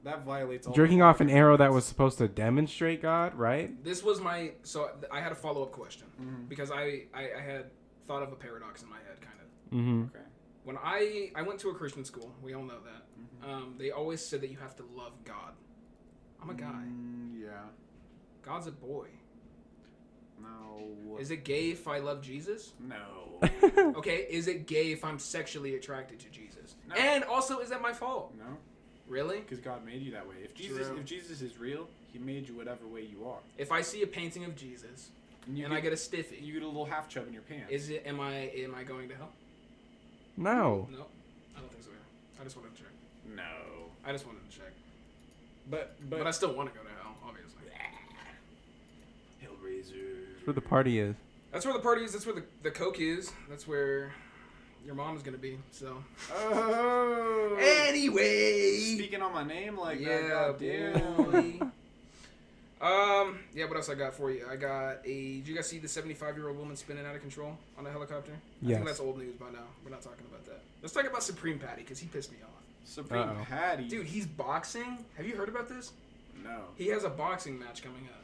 That violates all. Jerking the off an arrow that commandments. was supposed to demonstrate God, right? This was my... So, I had a follow-up question. Mhm. Because I had thought of a paradox in my head, kind of. Mm-hmm. Okay. When I went to a Christian school, we all know that. Mm-hmm. They always said that you have to love God. I'm a guy. Yeah. God's a boy. No. Is it gay if I love Jesus? No. Okay, is it gay if I'm sexually attracted to Jesus? No. And also, is that my fault? No. Really? Because God made you that way. True. If Jesus is real, He made you whatever way you are. If I see a painting of Jesus And I get a stiffy, you get a little half chub in your pants. am I going to hell? No. No, I don't think so. Either. I just wanted to check. No. I just wanted to check. But But I still want to go to hell, obviously. Hellraiser. That's where the party is. That's where the party is. That's where the coke is. That's where your mom's gonna be. So. Oh. Anyway. Speaking on my name like that. Yeah, Goddamn. boy. Yeah, what else I got for you? I got did you guys see the 75-year-old woman spinning out of control on a helicopter? I Yes. think that's old news by now. We're not talking about that. Let's talk about Supreme Patty, because he pissed me off. Supreme Uh-oh. Patty. Dude, he's boxing. Have you heard about this? No. He has a boxing match coming up.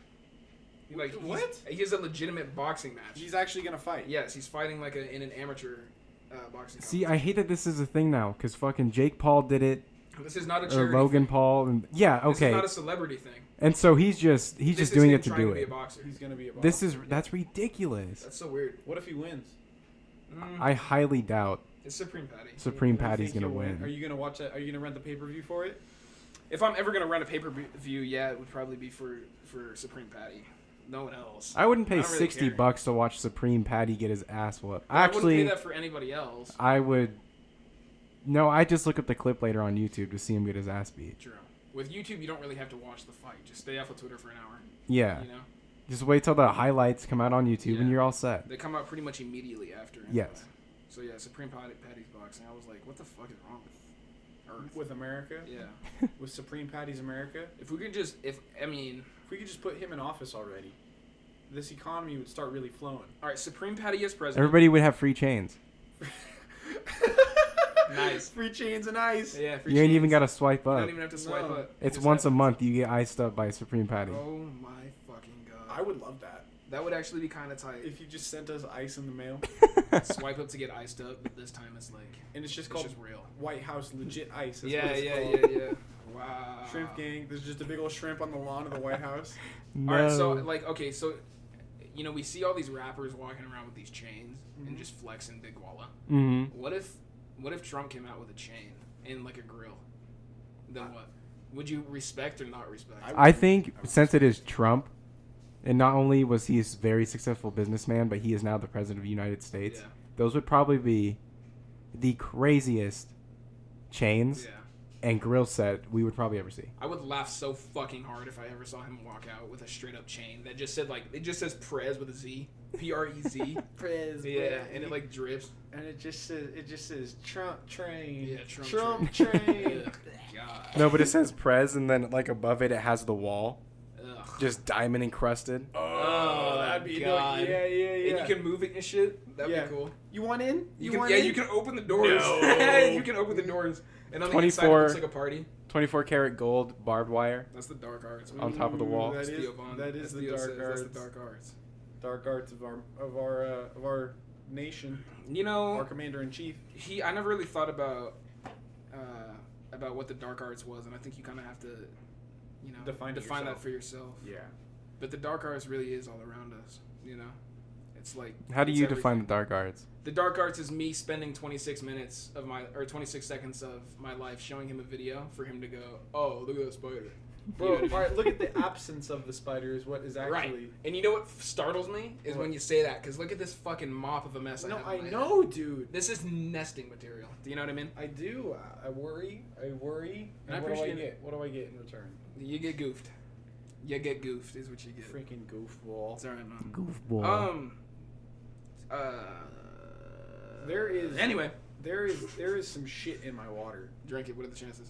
What? He has a legitimate boxing match. He's actually gonna fight. Yes, he's fighting in an amateur boxing. See, I hate that this is a thing now, because fucking Jake Paul did it, This is not a or charity. Logan thing. Paul, and yeah, This is okay. not a celebrity thing. And so he's just This is doing him it to trying do be a it. boxer. He's gonna be a boxer. That's ridiculous. That's so weird. What if he wins? I highly doubt It's Supreme Patty. Supreme What do you Patty's think gonna he'll win. Are you gonna watch that? Are you gonna rent the pay-per-view for it? If I'm ever gonna run a pay-per-view, yeah, it would probably be for Supreme Patty. No one else. I wouldn't I pay don't really care. $60 to watch Supreme Patty get his ass whooped. I wouldn't Actually, pay that for anybody else. I would. No, I just look up the clip later on YouTube to see him get his ass beat. True. With YouTube, you don't really have to watch the fight. Just stay off of Twitter for an hour. Yeah, You know, just wait till the highlights come out on YouTube Yeah. and you're all set. they come out pretty much immediately after. Anyway. Yes. So yeah, Supreme Patty's boxing. I was like, what the fuck is wrong with Earth? With America? Yeah. With Supreme Patty's America? If we could just, If we could just put him in office already, this economy would start really flowing. all right, Supreme Patty as president. Everybody would have free chains. Nice. Free chains and ice. Yeah. Free You ain't even chains. got to swipe You up. don't even have to swipe No. up. It's Just once a happens. month you get iced up by Supreme Patty. Oh my fucking god. I would love that. That would actually be kind of tight. If you just sent us ice in the mail, Swipe up to get iced up, but this time it's like and it's just it's called just real. White House legit ice. That's Yeah, what it's yeah, called. yeah. Wow. Shrimp gang. There's just a big old shrimp on the lawn of the White House. No. All right, so like, okay, so you know, we see all these rappers walking around with these chains and just flexing big walla. Mm-hmm. What if Trump came out with a chain and like a grill? Then what? Would you respect or not respect? I think since it is Trump, and not only was he a very successful businessman, but he is now the president of the United States. Yeah. Those would probably be the craziest chains Yeah. and grill set we would probably ever see. I would laugh so fucking hard if I ever saw him walk out with a straight up chain that just said like it just says Prez with a Z, Prez. Prez. Yeah, and it like drips. And it just says Trump train. Yeah, Trump train. Ugh, God. No, but it says Prez, and then like above it, it has the wall, Ugh. just diamond encrusted. Oh, that'd be God. Yeah. And you can move it and shit. That'd Yeah. be cool. You want in? You want can, in? you can open the doors. No. You can open the doors. And on the inside, it 24 looks like a party. 24 karat gold barbed wire. That's the dark arts. On top of the wall. That That's is, Theo Von. that is As the Theo dark says, arts. That's the dark arts. Dark arts of our nation. You know, Our commander in chief. I never really thought about what the dark arts was, and I think you kind of have to, you know, Define it that yourself. for yourself. Yeah. But the dark arts really is all around us. You know, it's like How do it's you define everything. the dark arts? The dark arts is me spending 26 minutes of 26 seconds of my life showing him a video for him to go, oh, look at that spider. Bro, alright, look at the absence of the spider is what is actually... Right. And you know what startles me is when you say that, because look at this fucking mop of a mess No, I have I in my know, head. dude. This is nesting material. Do you know what I mean? I do. I worry. And I what do I appreciate get? What do I get in return? You get goofed. You get goofed is what you get. Freaking goofball. It's alright, man. Goofball. There is... Anyway, There is some shit in my water. drink it. What are the chances?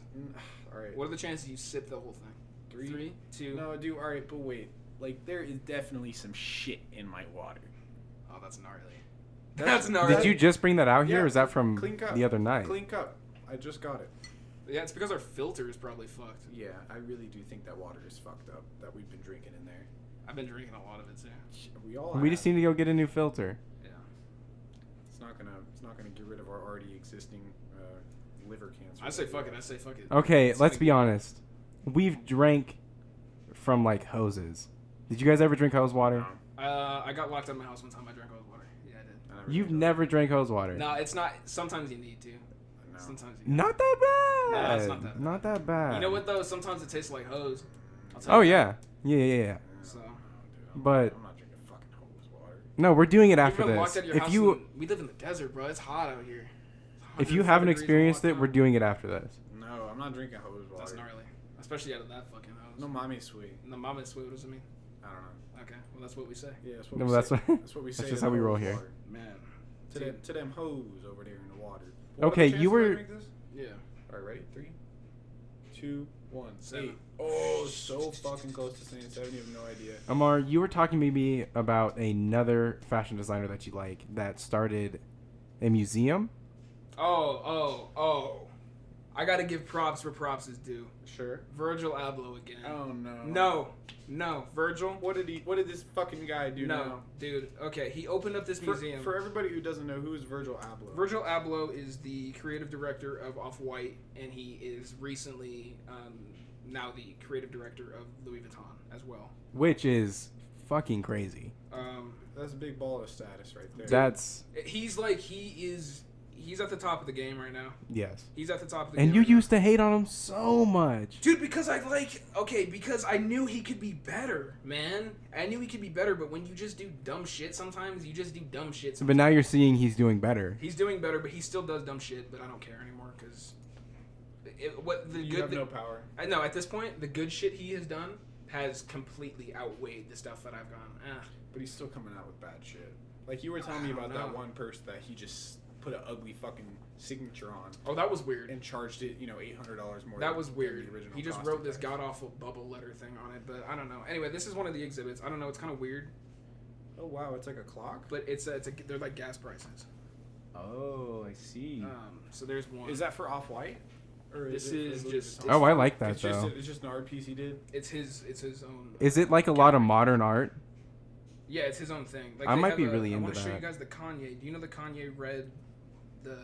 Alright. What are the chances you sip the whole thing? 3, 2. No, dude, alright, but wait. Like, there is definitely some shit in my water. Oh, that's gnarly. That's- That's gnarly. Did you just bring that out here, Yeah, or is that from clean cup. the other night? Clean cup. I just got it. Yeah, it's because our filter is probably fucked. Yeah, I really do think that water is fucked up that we've been drinking in there. I've been drinking a lot of it too. We all We have. just need to go get a new filter. Yeah. It's not gonna get rid of our already existing liver cancer. I say fuck it. I say fuck it. Okay, It's let's gonna be get- honest. We've drank from like hoses. Did you guys ever drink hose water? I got locked out of my house one time. I drank hose water. Yeah, I did. You've never drank hose water. No, it's not. Sometimes you need to. No. Sometimes you need Not that bad. No, it's not that bad. Not that bad. You know what though? Sometimes it tastes like hose. I'll tell Oh you yeah. Yeah. So Dude, But- I'm not drinking fucking hose water. No, we're doing it you've after been locked this. out of your If house. you And we live in the desert, bro. It's hot out here. It's if you 104 haven't degrees experienced all it, the we're time. doing it after this. No, I'm not drinking hose water. That's gnarly, especially out of that fucking hose. No mommy sweet. No, mama sweet. What does it mean? I don't know. Okay, well that's what we say. Yeah, that's what No, we that's say. what- That's what we that's say. just to how we the roll hose here. water. Man. To them hoes over there in the water. Okay, What are the you chances I were- drink this? Yeah. All right, ready? 3, 2, 1. 7. 8. Oh, so fucking close to saying 7. You have no idea. Amar, you were talking to me about another fashion designer that you like that started a museum. Oh. I gotta give props where props is due. Sure. Virgil Abloh again. Oh no. No, Virgil. What did this fucking guy do No, now? dude. Okay, he opened up this museum. For everybody who doesn't know, who is Virgil Abloh? Virgil Abloh is the creative director of Off-White, and he is recently now the creative director of Louis Vuitton as well. Which is fucking crazy. That's a big baller status right there. That's He's at the top of the game right now. yes. He's at the top of the And game. you right now. used to hate on him so much. Dude, because because I knew he could be better, man. I knew he could be better, but when you just do dumb shit sometimes, you just do dumb shit sometimes. But now you're seeing he's doing better. He's doing better, but he still does dumb shit, but I don't care anymore, because... You have no power. I know, at this point, the good shit he has done has completely outweighed the stuff that I've gone, But he's still coming out with bad shit. Like you were telling me I don't about that know. one person that he just put an ugly fucking signature on Oh, that was weird. and charged it, $800 more. That was than weird. the original He just costing wrote this price. god-awful bubble letter thing on it, but I don't know. Anyway, this is one of the exhibits. I don't know, it's kind of weird, Oh wow, it's like a clock. but they're like gas prices. Oh, I see. So there's one. Is that for Off-White? Or This it for is Louis just- Vuitton? Oh, I like that It's just though. it's just an art piece he did. It's his own. Is it like a lot of modern art? Yeah, it's his own thing. Like, I they might have be really I into want to show you that. guys the Kanye. Do you know the Kanye red, the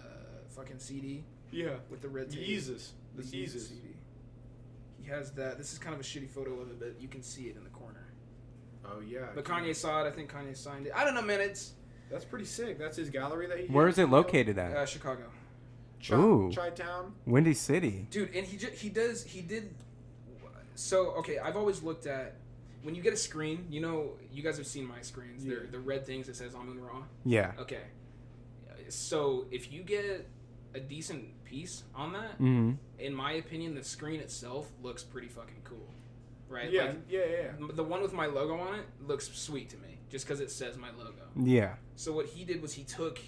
fucking CD Yeah. with the red tape? Yeezus. The Yeezus Yeezus. CD. He has that. This is kind of a shitty photo of it, but you can see it in the corner. Oh yeah. But Kanye saw it. I think Kanye signed it. I don't know, man. It's That's pretty sick. That's his gallery that he. Where is it located at? Chicago. Ooh. Chi-town. Windy City. Dude, and he did. So okay, I've always looked at when you get a screen. You know, you guys have seen my screens. Yeah. They're the red things that says Amun Ra. Yeah. Okay, so if you get a decent piece on that, Mm-hmm. in my opinion, the screen itself looks pretty fucking cool, right? Yeah. Like, Yeah. the one with my logo on it looks sweet to me, just because it says my logo. Yeah. So what he did was he took,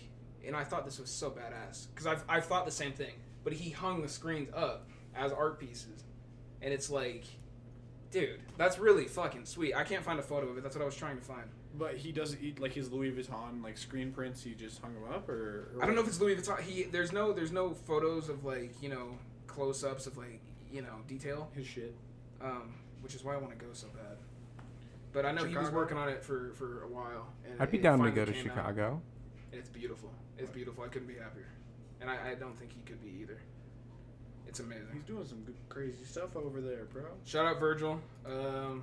and I thought this was so badass because I've thought the same thing, but he hung the screens up as art pieces, and it's like, dude, that's really fucking sweet. I can't find a photo of it. That's what I was trying to find. But he doesn't eat like his Louis Vuitton like screen prints. He just hung them up, or I don't know if it's Louis Vuitton. There's no photos of like close ups of like detail. his shit. Which is why I want to go so bad. But I know he was Chicago? working on it for a while. And I'd be it down to finally go to came out. Chicago. It's beautiful. It's beautiful. I couldn't be happier. And I don't think he could be either. It's amazing. He's doing some good, crazy stuff over there, bro. Shout out Virgil.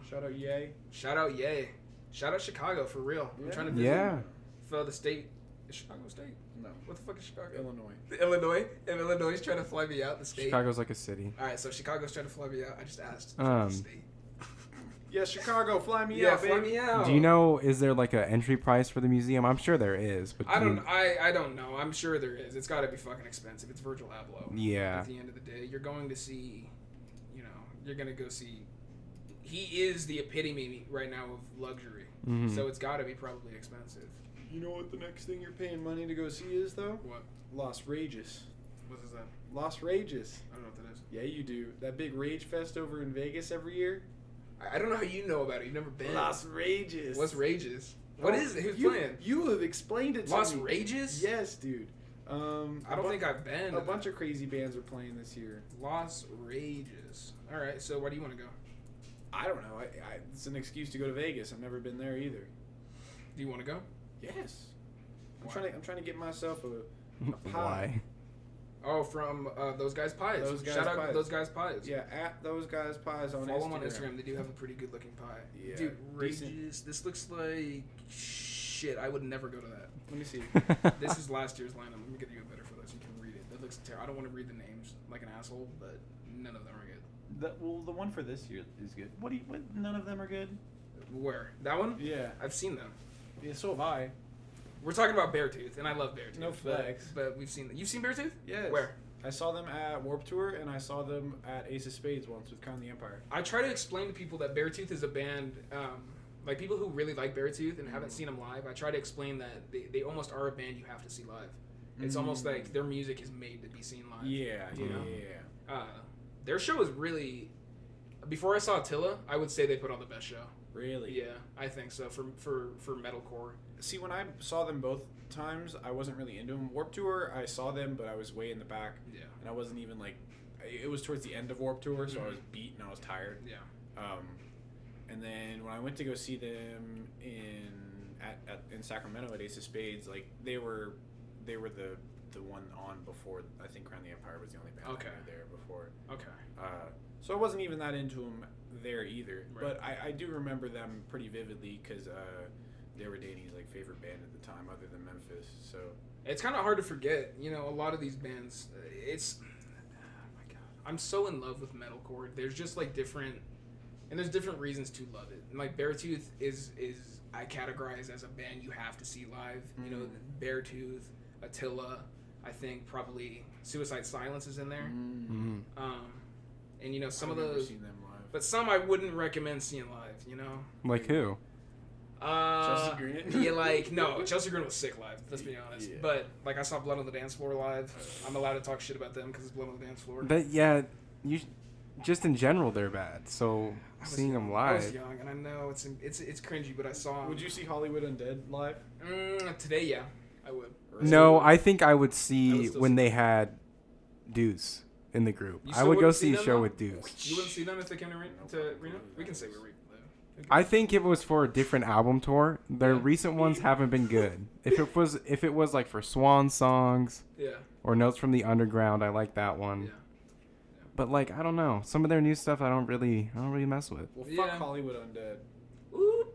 Shout out Ye. Shout out Yay. Shout out Chicago for real. I'm trying to visit Yeah. for the state. Is Chicago state? No. What the fuck is Chicago? Illinois. Illinois. If Illinois is trying to fly me out, the state. Chicago's like a city. All right, so Chicago's trying to fly me out. I just asked. Um, The state. Yeah, Chicago, fly me Yeah, out, fly baby. me out. Do you know, is there like an entry price for the museum? I'm sure there is, but I don't know. I'm sure there is. It's got to be fucking expensive. It's Virgil Abloh. Yeah. At the end of the day, you're going to see, you're going to go see. He is the epitome right now of luxury. Mhm. So it's got to be probably expensive. You know what the next thing you're paying money to go see is, though? What? Las Rages. What is that? Las Rages. I don't know what that is. Yeah, you do. That big Rage Fest over in Vegas every year. I don't know how you know about it. You've never been. Las Rages. What's Rages? What is it? Who's you, playing? You have explained it to Las me. Rages? Yes, dude. I don't think I've been. A bunch of crazy bands are playing this year. Las Rages. All right. So where do you want to go? I don't know. It's an excuse to go to Vegas. I've never been there either. Do you want to go? Yes. Why? I'm trying to get myself a pie. Why? Oh, from those guys' pies. Those Guys Shout out Pies. those guys' pies. Yeah, at those guys pies on Follow Instagram. them on Instagram. They do have a pretty good looking pie. Yeah, Dude, decent. Rages. This looks like shit. I would never go to that. Let me see. This is last year's lineup. Let me get you a better photo so you can read it. That looks terrible. I don't want to read the names like an asshole, but none of them are good. The one for this year is good. What none of them are good? Where? That one? Yeah. I've seen them. Yeah, so have I. We're talking about Beartooth, and I love Beartooth. No flex. But we've seen them. You've seen Beartooth? Yes. Where? I saw them at Warped Tour, and I saw them at Ace of Spades once with Crown of the Empire. I try to explain to people that Beartooth is a band, like people who really like Beartooth and haven't seen them live. I try to explain that they almost are a band you have to see live. It's almost like their music is made to be seen live. Yeah, You know? yeah. Their show is really. Before I saw Attila, I would say they put on the best show. Really? Yeah, I think so for metalcore. See, when I saw them both times, I wasn't really into them. Warped Tour, I saw them, but I was way in the back, Yeah, and I wasn't even like. It was towards the end of Warped Tour, so I was beat and I was tired. yeah. And then when I went to go see them in Sacramento at Ace of Spades, like they were the one on before. I think Crown of the Empire was the only band Okay. that were there before. Okay. So I wasn't even that into them there either. Right. But I do remember them pretty vividly because they were Danny's like favorite band at the time, other than Memphis. So It's kind of hard to forget, a lot of these bands. It's, oh my god, I'm so in love with metalcore. There's just like different, and there's different reasons to love it. And like Beartooth is I categorize as a band you have to see live. Beartooth, Attila, I think probably Suicide Silence is in there. Mhm. And some I've of never those, seen them live. but some I wouldn't recommend seeing live. Like who? Chelsea Green? Yeah, like no, Chelsea Green was sick live. Let's be honest. Yeah. But like I saw Blood on the Dance Floor live. I'm allowed to talk shit about them because it's Blood on the Dance Floor. But yeah, just in general they're bad. So I was seeing them young. I was live. young, and I know it's cringy, but I saw 'em. Would you see Hollywood Undead live? Today? Yeah, I would. No, I think I would I see would still when see they had Deuce in the group. You I still would go wouldn't see a them, show though? with Deuce. You wouldn't see them if they came to Reno? We can say where we live. I think if it was for a different album tour, their Yeah. recent ones haven't been good. If it was like for Swan songs Yeah. or Notes from the Underground, I like that one. Yeah. But like I don't know, some of their new stuff I don't really mess with. Well, fuck Yeah. Hollywood Undead. Ooh,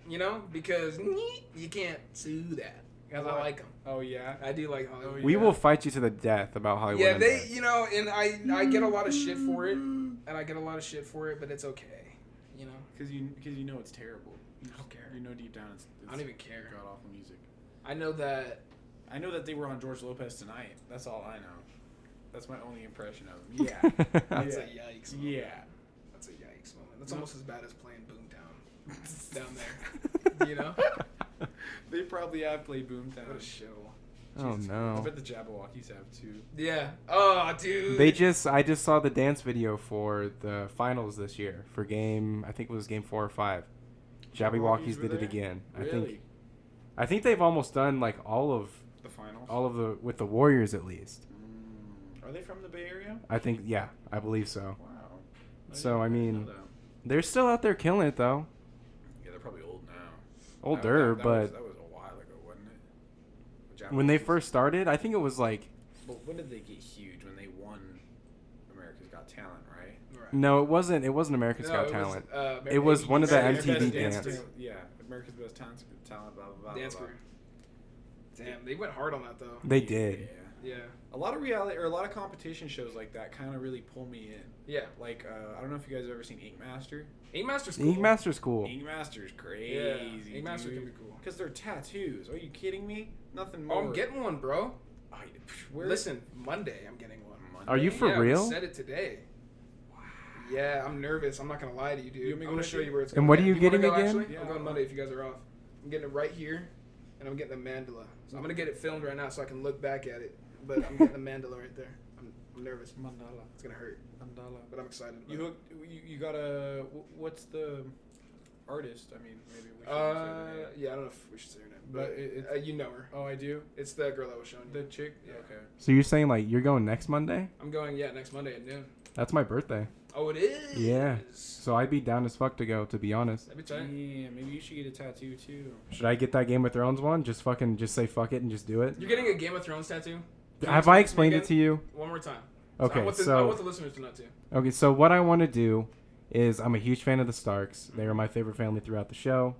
you know, because you can't sue that. Because I like them. Oh yeah. I do like Hollywood. We Yeah. will fight you to the death about Hollywood. Yeah, they, Undead. you know, and I get a lot of shit for it, but it's okay, you know. Because you know it's terrible. You I don't care. You know deep down it's I don't even care. god awful music. I know that. I know that they were on George Lopez tonight. That's all I know. That's my only impression of them. Yeah. That's Yeah. a yikes moment. Yeah. That's a yikes moment. That's No. almost as bad as playing Boomtown down there. You know? They probably have played Boomtown. What a show. Oh Jesus. I no. bet the Jabberwockies have too. Yeah. Oh, dude. I just saw the dance video for the finals this year for I think it was game 4 or 5. Jabberwockies were did it there? again. Really? I think they've almost done like all of The finals? the with the Warriors at least. Are they from the Bay Area? I think I believe so. Wow. So, I mean- know that. They're still out there killing it though. Yeah, they're probably old now. Older, That but was a while ago, wasn't it? when they Jabberwockies. first started, I think it was like But when did they get huge? When they won America's Got Talent, right? Right. no, it wasn't America's No, Got it Talent. Was, It was one of the America's MTV Best dance. Yeah, America's Best Talent, blah, blah, blah. Dance blah. Crew. Damn, they went hard on that though. They did. Yeah. A lot of reality or a lot of competition shows like that kind of really pull me in. Yeah. Like I don't know if you guys have ever seen Ink Master. Ink Master's cool. Ink Master's cool. Ink Master's crazy. Yeah. Ink Master can be cool. Because they're tattoos. Are you kidding me? Nothing more. Oh, I'm getting one, bro. Oh, where? Listen, Monday I'm getting one. Monday? Are you for yeah, real? We said it today. Yeah, I'm nervous. I'm not gonna lie to you, dude. You want me to I'm gonna go show with you you? where it's. And gonna what be. are you wanna getting go, again? Actually? Yeah. I'm going Monday if you guys are off. I'm getting it right here, and I'm getting the mandala. So I'm gonna get it filmed right now so I can look back at it. But I'm getting the mandala right there. I'm nervous. Mandala. It's gonna hurt, Mandala. but I'm excited. About You it. hooked. You got a. What's the artist? I mean, maybe we should say the name. Yeah, I don't know if we should say her name, But but it's- you know her. Oh, I do. It's the girl I was showing you. The chick. Yeah. Okay. So you're saying like you're going next Monday? I'm going next Monday at noon. That's my birthday. Oh, it is. Yeah. So I'd be down as fuck to go, to be honest. That'd be tight. Yeah, maybe you should get a tattoo too. Should I get that Game of Thrones one? Just say fuck it and just do it? You're getting a Game of Thrones tattoo. Can you Have I explain explained it to you? One more time. Okay, I want the listeners to know too. Okay, so what I want to do is I'm a huge fan of the Starks. They are my favorite family throughout the show.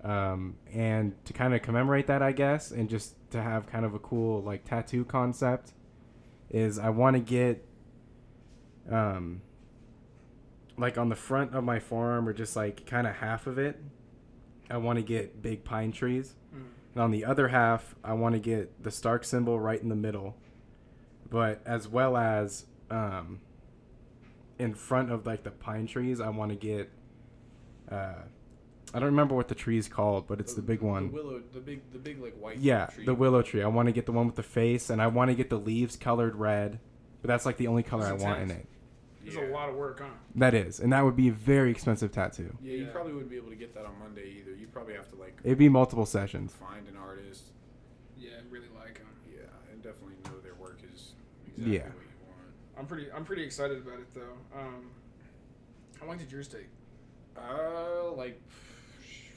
And to kind of commemorate that, I guess, and just to have kind of a cool like tattoo concept, is I want to get like on the front of my forearm or just like kind of half of it, I want to get big pine trees. And on the other half, I want to get the Stark symbol right in the middle. But as well as in front of like the pine trees, I want to get I don't remember what the tree is called, but it's the big one. The willow, the big like white. Yeah, tree. the willow tree. I want to get the one with the face, and I want to get the leaves colored red. But that's like the only color I That's want in intense. it. There's Yeah. a lot of work, huh? That is, and that would be a very expensive tattoo. Yeah, you Yeah. probably wouldn't be able to get that on Monday either. You'd probably have to like It'd be multiple sessions. find an artist. Yeah, I really like them. Yeah, and definitely know their work is exactly Yeah. what you want. I'm pretty excited about it though. How long did yours take? Like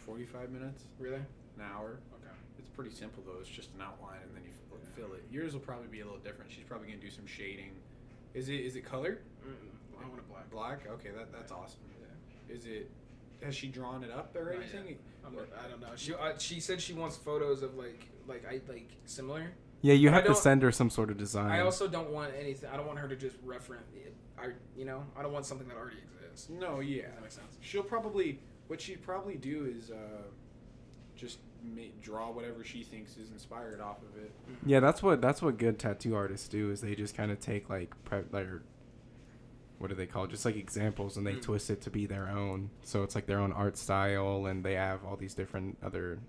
45 minutes, Really? an hour. Okay. It's pretty simple though. It's just an outline and then you fill it. Yours will probably be a little different. She's probably gonna do some shading. Is it colored? I want it black. Black? Okay, that's awesome. Yeah. Is it? Has she drawn it up or Not anything? I don't know. She said she wants photos of like similar. Yeah, you I have to don't- send her some sort of design. I also don't want anything. I don't want her to just reference it. I don't want something that already exists. No, yeah. Does that make sense? She'll probably what she'd probably do is just draw whatever she thinks is inspired off of it. Yeah, that's what good tattoo artists do. Is they just kind of take like what do they call it? Just like examples, and they twist it to be their own. So it's like their own art style, and they have all these different other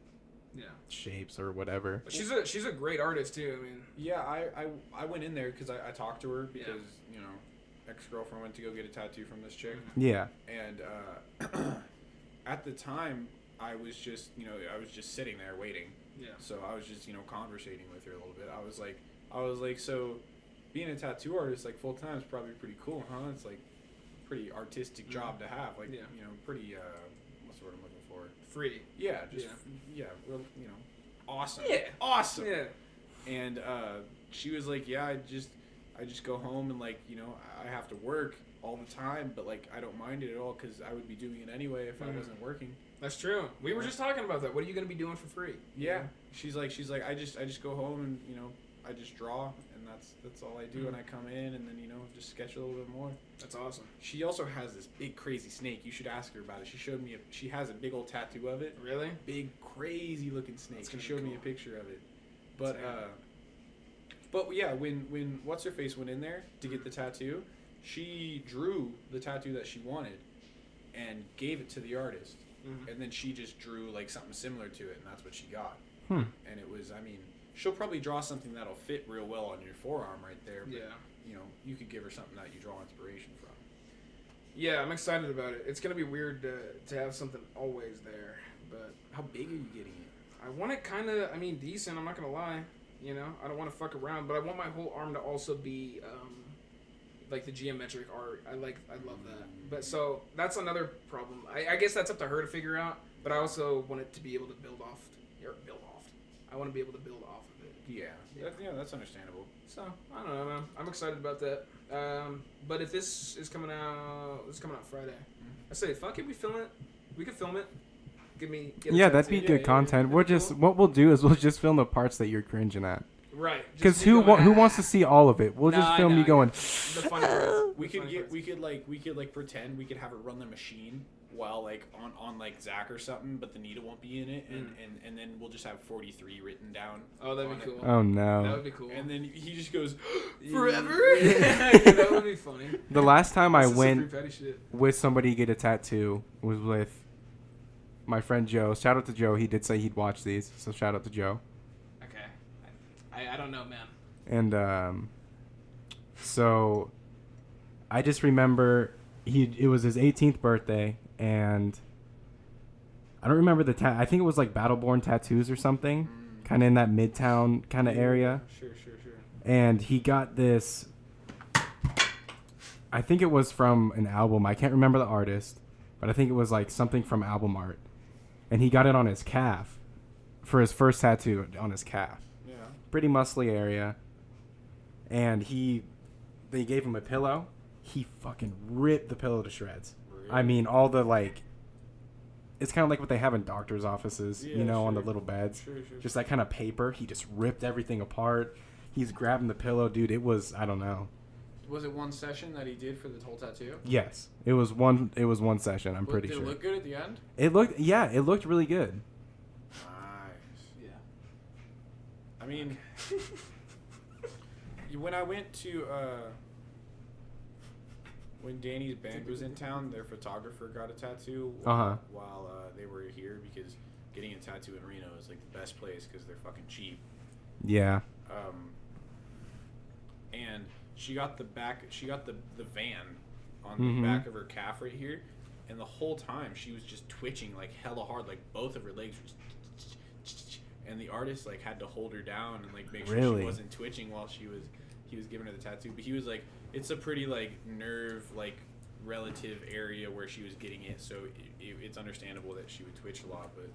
Yeah. shapes or whatever. But she's a great artist too. I mean, Yeah, I went in there because I talked to her because Yeah. you know ex-girlfriend went to go get a tattoo from this chick, Yeah, and at the time I was just sitting there waiting. yeah. So I was just conversating with her a little bit. I was like, so being a tattoo artist like full time is probably pretty cool, huh? It's like pretty artistic job to have, like Yeah. pretty free. Yeah, just Yeah. well, awesome. Yeah. Awesome. Yeah. And she was like, yeah, I just go home and like, I have to work all the time, but like I don't mind it at all because I would be doing it anyway if I wasn't working. That's true. We were just talking about that. What are you gonna be doing for free? Yeah. She's like, I just go home and I just draw and that's all I do, and I come in and then just sketch a little bit more. That's awesome. She also has this big crazy snake. You should ask her about it. She showed me she has a big old tattoo of it. Really? Big crazy looking snake. That's She gonna showed be me a cool. picture of it. But yeah, when what's her face went in there to get the tattoo, she drew the tattoo that she wanted and gave it to the artist. Mhm. And then she just drew like something similar to it, and that's what she got. Hmm. And it was, she'll probably draw something that'll fit real well on your forearm right there. But, Yeah. you could give her something that you draw inspiration from. Yeah, I'm excited about it. It's gonna be weird to have something always there, but How big are you getting it? I want it kind of. Decent. I'm not gonna lie. I don't want to fuck around, but I want my whole arm to also be like the geometric art. I love that. But so that's another problem. I guess that's up to her to figure out. But I also want it to be able to build off. I want to be able to build off of it. Yeah, that's understandable. So I don't know, man. I'm excited about that. But if this is coming out, Friday. I say, fuck it, we film it. We could film it. Yeah, that'd be good content. What we'll do is we'll just film the parts that you're cringing at. Right. Because who wants to see all of it? We'll just film you going. The funny parts. We could pretend we could have her run the machine while like on like Zach or something, but the needle won't be in it, and then we'll just have 43 written down. Oh, that'd be cool. Oh no. That would be cool. And then he just goes forever. Yeah, that would be funny. The last time I That's went some pretty petty shit. with somebody to get a tattoo was with my friend Joe. Shout out to Joe. He did say he'd watch these, so shout out to Joe. Okay. I don't know, man. And so I just remember it was his 18th birthday, and I don't remember I think it was like Battleborn Tattoos or something, kind of in that Midtown kind of area. Sure. And he got this, I think it was from an album. I can't remember the artist, but I think it was like something from album art. And he got it on his calf for his first tattoo on his calf. Yeah. Pretty muscly area. And they gave him a pillow. He fucking ripped the pillow to shreds. Really? I mean, all the like, it's kind of like what they have in doctors' offices, Yeah, on the sure. little beds. Sure. Just that kind of paper. He just ripped everything apart. He's grabbing the pillow, dude. It was, I don't know. Was it one session that he did for the whole tattoo? Yes, it was one session. I'm pretty Did sure. it look good at the end? It looked really good. Nice. Yeah. I mean, when I went to when Danny's band was in town, their photographer got a tattoo while they were here, because getting a tattoo in Reno is like the best place because they're fucking cheap. Yeah. And she got the van on the back of her calf right here, and the whole time she was just twitching like hella hard, like both of her legs were just, and the artist like had to hold her down and like make sure Really? she wasn't twitching while he was giving her the tattoo. But he was like, it's a pretty like nerve like relative area where she was getting it, so it's understandable that she would twitch a lot. But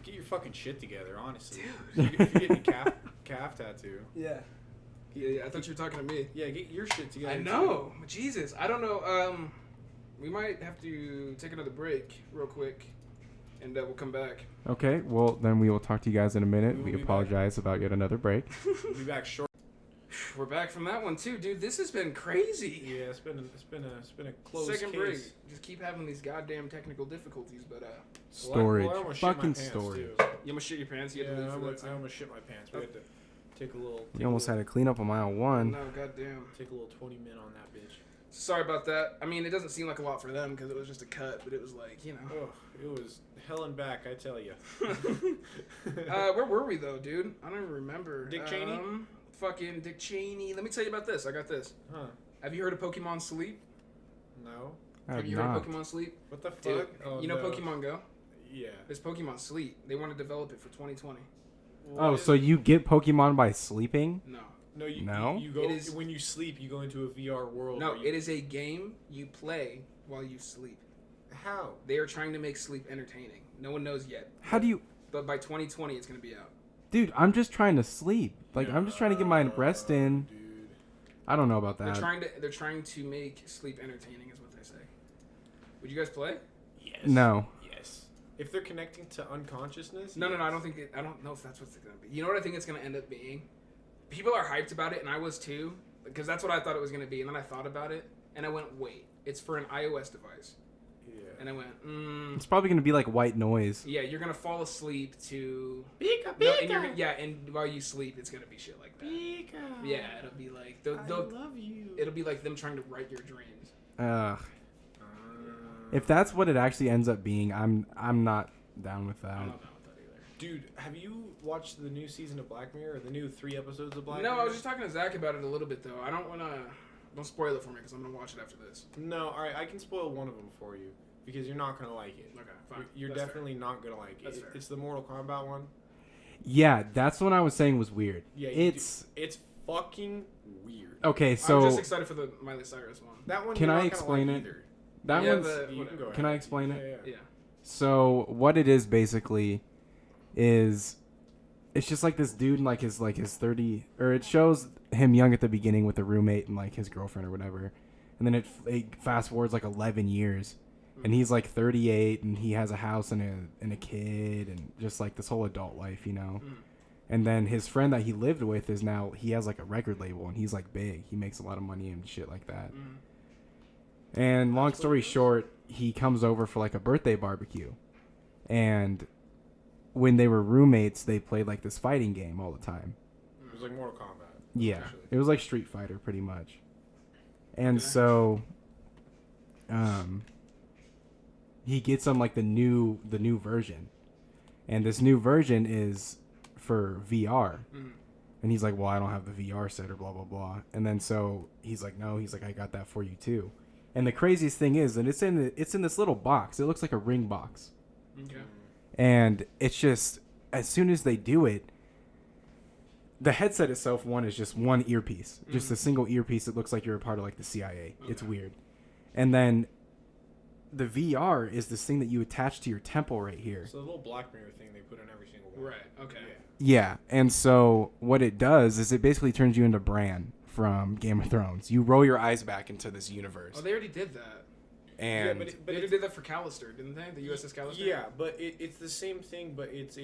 get your fucking shit together, honestly. If you're getting a calf tattoo. Yeah. I thought you were talking to me. Yeah, get your shit together. I know. Jesus. I don't know. We might have to take another break real quick, and we'll come back. Okay, well, then we will talk to you guys in a minute. We will We be apologize about yet another break. We'll be back short. We're back from that one too, dude. This has been crazy. Yeah, it's been a close Second case. break. Just keep having these goddamn technical difficulties, but Storage. Well, I almost shit my Fucking pants, storage. too. you almost shit your pants. You Yeah, had to leave I for that almost, I time. almost shit my pants. We had to take a little. You almost had to clean up on mile one. No, goddamn. Take a little 20 min on that bitch. Sorry about that. I mean, it doesn't seem like a lot for them because it was just a cut, but it was like, Oh, it was hell and back, I tell you. Where were we though, dude? I don't even remember. Dick Cheney? Fucking Dick Cheney. Let me tell you about this. I got this. Huh? Have you heard of Pokemon Sleep? No. I have you not. heard of Pokemon Sleep? What the fuck? Dude, Oh, you know no. Pokemon Go? Yeah. It's Pokemon Sleep. They want to develop it for 2020. Oh, What? so you get Pokemon by sleeping? No. No, you No? You go It is- when you sleep. You go into a VR world. No, where you, it is a game you play while you sleep. How? They are trying to make sleep entertaining. No one knows yet. How do you, But by 2020, it's gonna be out. dude? I'm just trying to sleep. Like I'm just trying to get my rest in. Dude. I don't know about They're that. trying to make sleep entertaining, is what they say. Would you guys play? Yes. No. Yes. If they're connecting to unconsciousness. No. yes. I don't think. I don't know if that's what it's gonna be. You know what I think it's gonna end up being? People are hyped about it, and I was too, because that's what I thought it was gonna be. And then I thought about it, and I went, wait, it's for an iOS device. Yeah. And I went, It's probably gonna be like white noise. yeah, you're gonna fall asleep to. Pika, No, and and while you sleep, it's gonna be shit like that. Pika. Yeah, it'll be like I love you. it'll be like them trying to write your dreams. Ugh. If that's what it actually ends up being, I'm not down with I'm that. not down with that either. Dude, have you watched the new season of Black Mirror? Or the new 3 episodes of Black No, Mirror? I was just talking to Zach about it a little bit though. I don't wanna. Don't spoil it for me because I'm gonna watch it after this. No, all right, I can spoil one of them for you because you're not gonna like it. Okay, fine. You're That's definitely not gonna like it. That's fair. It's the Mortal Kombat one. Yeah, that's what I was saying was weird. Yeah, It's it's fucking weird. okay. I'm So just excited for the Miley Cyrus one. That one. Can you're I not gonna explain like it? Either. that Yeah, one's. but- You can go Can ahead. I explain it? Yeah, yeah. Yeah. So what it is basically is it's just like this dude in like his 30, or it shows him young at the beginning with a roommate and like his girlfriend or whatever, and then it fast forwards like 11 years, and he's like 38 and he has a house and a kid and just like this whole adult life, you know. And then his friend that he lived with is now he has like a record label and he's like big. He makes a lot of money and shit like that. And long story short, he comes over for like a birthday barbecue. And when they were roommates, they played like this fighting game all the time. It was like Mortal Kombat. Yeah. Actually. It was like Street Fighter pretty much. And so he gets him like the new version. And this new version is for VR. And he's like, well, I don't have the VR set or blah, blah, blah. And then so he's like, no, he's like, I got that for you too. And the craziest thing is that it's in this little box. It looks like a ring box. Okay. And it's just, as soon as they do it, the headset itself, one is just one earpiece. Just a single earpiece. It looks like you're a part of like the CIA. Okay. It's weird. And then the VR is this thing that you attach to your temple right here. So the little Black Mirror thing they put in every single one. Right. Okay. Yeah. Yeah, and so what it does is it basically turns you into Bran from Game of Thrones. You roll your eyes back into this universe, Oh, they already did that. and but They already did that for Callister, didn't they? The USS Callister. Yeah, but it's the same thing, but it's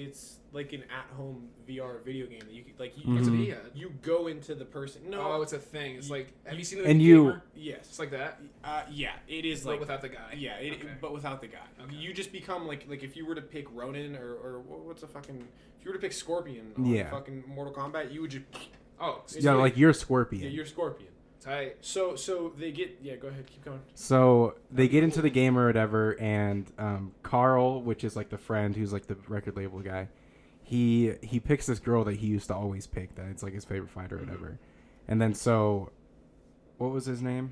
like an at-home VR video game that you could, like you, That's what Mhm. he had. you go into the person. No, Oh, it's a thing. It's like, have you seen it? And you- Gamer? yes, It's like that, yeah, it is but like without the guy. yeah, Okay. but without the guy. Okay. You just become like if you were to pick Ronin or what's a fucking if you were to pick Scorpion on Yeah. fucking Mortal Kombat, you would just Oh, It's yeah, like- like you're yeah, Scorpion. you're Scorpion. tight. So they get go ahead, keep going. So they get into the game or whatever, and Carl, which is like the friend who's like the record label guy, he picks this girl that he used to always pick. That it's like his favorite fighter or whatever. And then so, what was his name?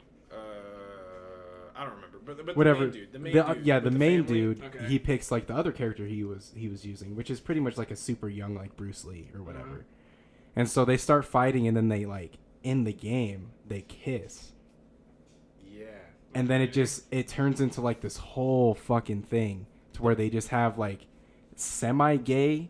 I don't remember, but Whatever. the main dude, Yeah, with the main family. dude. Okay. He picks like the other character he was using, which is pretty much like a super young like Bruce Lee or whatever. And so they start fighting, and then they like in the game they kiss, Yeah. and then it turns into like this whole fucking thing to where they just have like semi-gay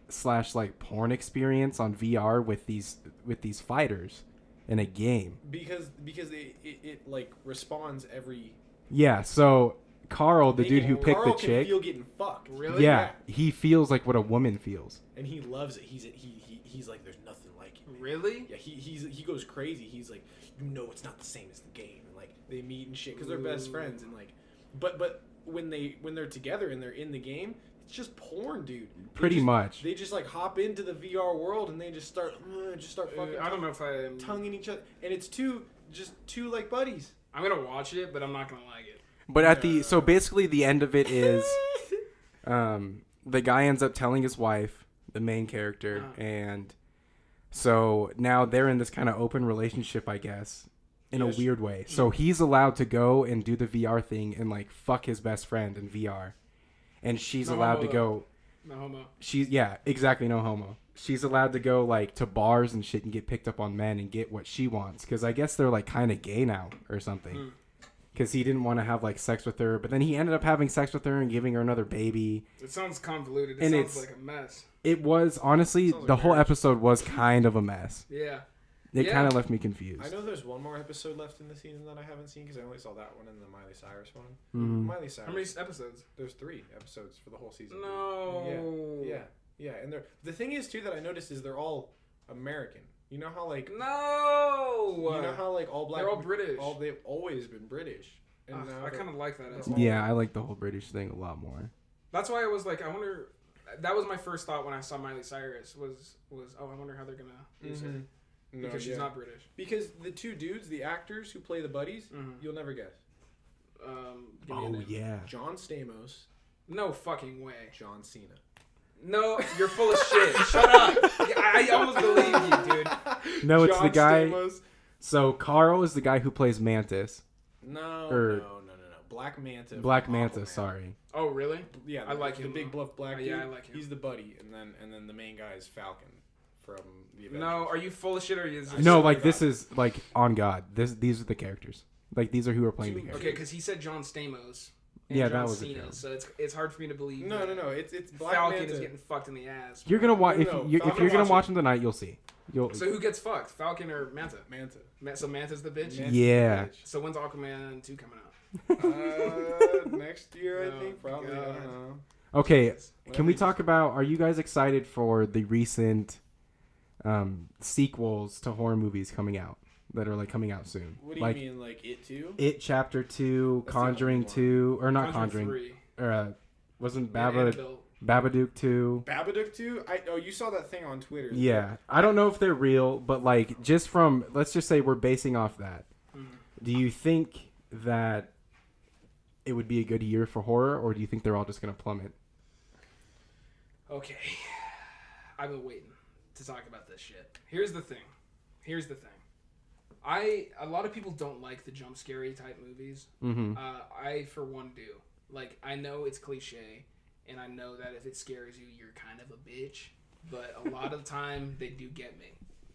/ like porn experience on VR with these fighters in a game. Because it like responds every. Yeah, so Carl, the dude who picked Carl the chick, can feel getting fucked. Really? yeah, he feels like what a woman feels. And he loves it. He's like, there's nothing like it. Really? Yeah, he goes crazy. He's like, it's not the same as the game. And like they meet and shit because they're best Ooh. friends. And like, but when they're together and they're in the game, it's just porn, dude. Pretty much. They just like hop into the VR world and they just start fucking I don't know if tonguing each other. And it's two like buddies. I'm gonna watch it, but I'm not gonna like it. But so basically the end of it is, the guy ends up telling his wife, the main character, and so now they're in this kind of open relationship, I guess, in a Yes. weird way. So he's allowed to go and do the VR thing and like fuck his best friend in VR, and she's No allowed homo, to go. No homo. Exactly, no homo. She's allowed to go like to bars and shit and get picked up on men and get what she wants, because I guess they're like kind of gay now or something. because he didn't want to have like sex with her, but then he ended up having sex with her and giving her another baby. It sounds convoluted. And Sounds it's- like a mess. It was honestly Sounds like the whole marriage. episode was kind of a mess. Yeah. It Yeah. kind of left me confused. I know there's one more episode left in the season that I haven't seen because I only saw that one and the Miley Cyrus one. Mhm. Miley Cyrus. How many episodes? There's 3 episodes for the whole season. No. Yeah. And the thing is too that I noticed is they're all American. You know how like No. you know how like all black They're all British. they've always been British. And Ugh, now I they're- kind of like that. As Yeah, I like the whole British thing a lot more. That's why I was like, I wonder. That was my first thought when I saw Miley Cyrus. Was I wonder how they're gonna use her No, because she's yeah. not British. Because the 2 dudes, the actors who play the buddies, you'll never guess. Give me a Oh name. yeah. John Stamos, No fucking way. John Cena. No, you're full of shit. Shut up. I almost believe you, dude. No, it's the John guy. Stamos. So Carl is the guy who plays Mantis. No. Black Manta. Black from Manta, Aquaman. sorry. Oh really? Yeah, I like the him, big though. bluff black dude. Yeah, I like him. He's the buddy, and then the main guy is Falcon from the Avengers. No, are you full of shit or are you? Just No, talking like about- this is like on God. These are the characters. Like these are who are playing the characters. Okay, because he said John Stamos. And Yeah, John that was a Cena, joke. so it's hard for me to believe. No. that It's Black Falcon Manta. is getting fucked in the ass. You're gonna watch No, if Falcon you're gonna watch watch it. them tonight. You'll see. You'll. So who gets fucked? Falcon or Manta? Manta. So Manta's the bitch. Manta's Yeah. the bitch. So when's Aquaman 2 coming out? Next year, I Oh, think probably. I God. don't know. Okay, Whatever can we you- talk about? Are you guys excited for the recent sequels to horror movies coming out that are like coming out soon? What do like you mean, like It Too? It Chapter 2, That's the Conjuring only one. 2, or not Conjuring, 3. or wasn't And Baba Annabelle. Babadook 2? Babadook 2? You saw that thing on Twitter. Yeah, I don't know if they're real, but like just from let's just say we're basing off that. Do you think that it would be a good year for horror, or do you think they're all just gonna plummet? Okay. I've been waiting to talk about this shit. Here's the thing. A lot of people don't like the jump scary type movies. Mm-hmm. I for one do. Like, I know it's cliche, and I know that if it scares you, you're kind of a bitch. But a lot of the time, they do get me,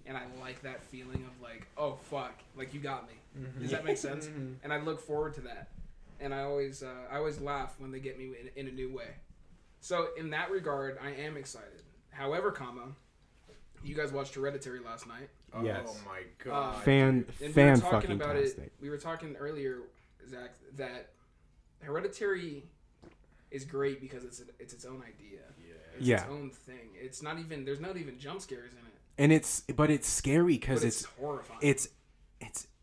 and I like that feeling of like, oh fuck, like you got me. Does that make sense? And I look forward to that, and I always laugh when they get me in a new way. So in that regard, I am excited. However, you guys watched Hereditary last night. Yes. Oh my god. Fan And we were talking fucking about tastic. it. We were talking earlier, Zach, that Hereditary is great because it's its own idea. It's Yeah. its own thing. It's not even there's not even jump scares in it. And it's scary because But it's horrifying. it's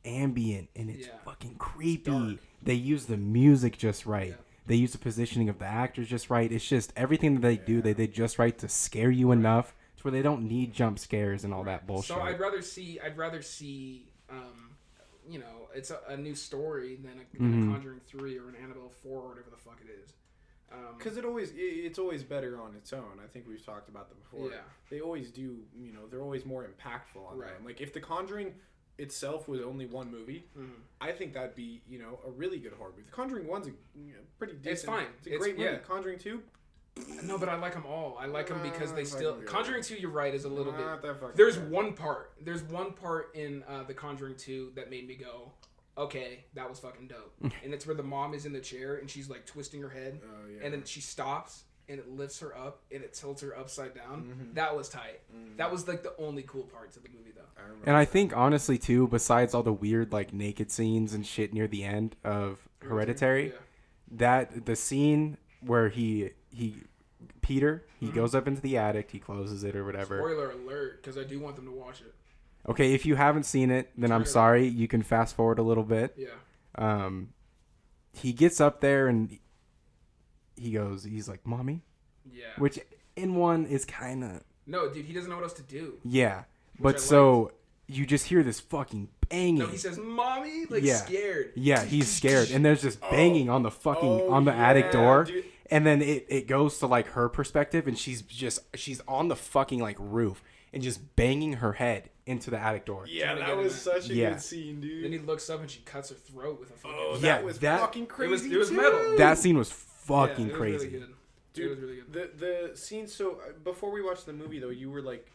ambient and it's Yeah. fucking creepy. dark. They use the music just right. Yeah. They use the positioning of the actors just right. It's just everything that they do, they just right to scare you enough to where they don't need jump scares and all that bullshit. So I'd rather see it's a new story than a Conjuring 3 or an Annabelle 4 or whatever the fuck it is. Because it's always better on its own. I think we've talked about that before. Yeah. They always do, they're always more impactful on Right. them. Like, if The Conjuring itself was only one movie, I think that'd be, a really good horror movie. The Conjuring 1's a pretty decent. It's fine. It's a great movie. yeah. Conjuring 2? No, but I like them all. I like them because they Not still. fucking good. Conjuring 2, you're right, is a little Not bit. that fucking There's good. one part. There's one part in The Conjuring 2 that made me go, okay, that was fucking dope. And it's where the mom is in the chair and she's like twisting her head, Oh, yeah. and then she stops and it lifts her up and it tilts her upside down. That was tight. That was like the only cool parts of the movie, though. I remember and I that. think honestly too, besides all the weird like naked scenes and shit near the end of Hereditary, Yeah. that the scene where Peter goes up into the attic, he closes it or whatever. Spoiler alert, because I do want them to watch it. Okay, if you haven't seen it, then I'm Spoiler. sorry. You can fast forward a little bit. Yeah. He gets up there and he's like, "Mommy," Yeah. which in one is kind of No, dude, he doesn't know what else to do. yeah, I but so you just hear this fucking banging. No, he says, "Mommy," like Yeah. scared. Yeah, he's scared, and there's just banging on the fucking on the attic yeah, door, dude. and then it goes to like her perspective, and she's on the fucking like roof and just banging her head into the attic door. Yeah, Trying to that get in was there. such a Yeah. good scene, dude. Then he looks up and she cuts her throat with a fucking. Oh, Yeah, that was that- fucking it crazy. was too. metal. That scene was Yeah, fucking it was crazy. Really good. Dude, It was really good. The scene. So before we watched the movie, though, you were like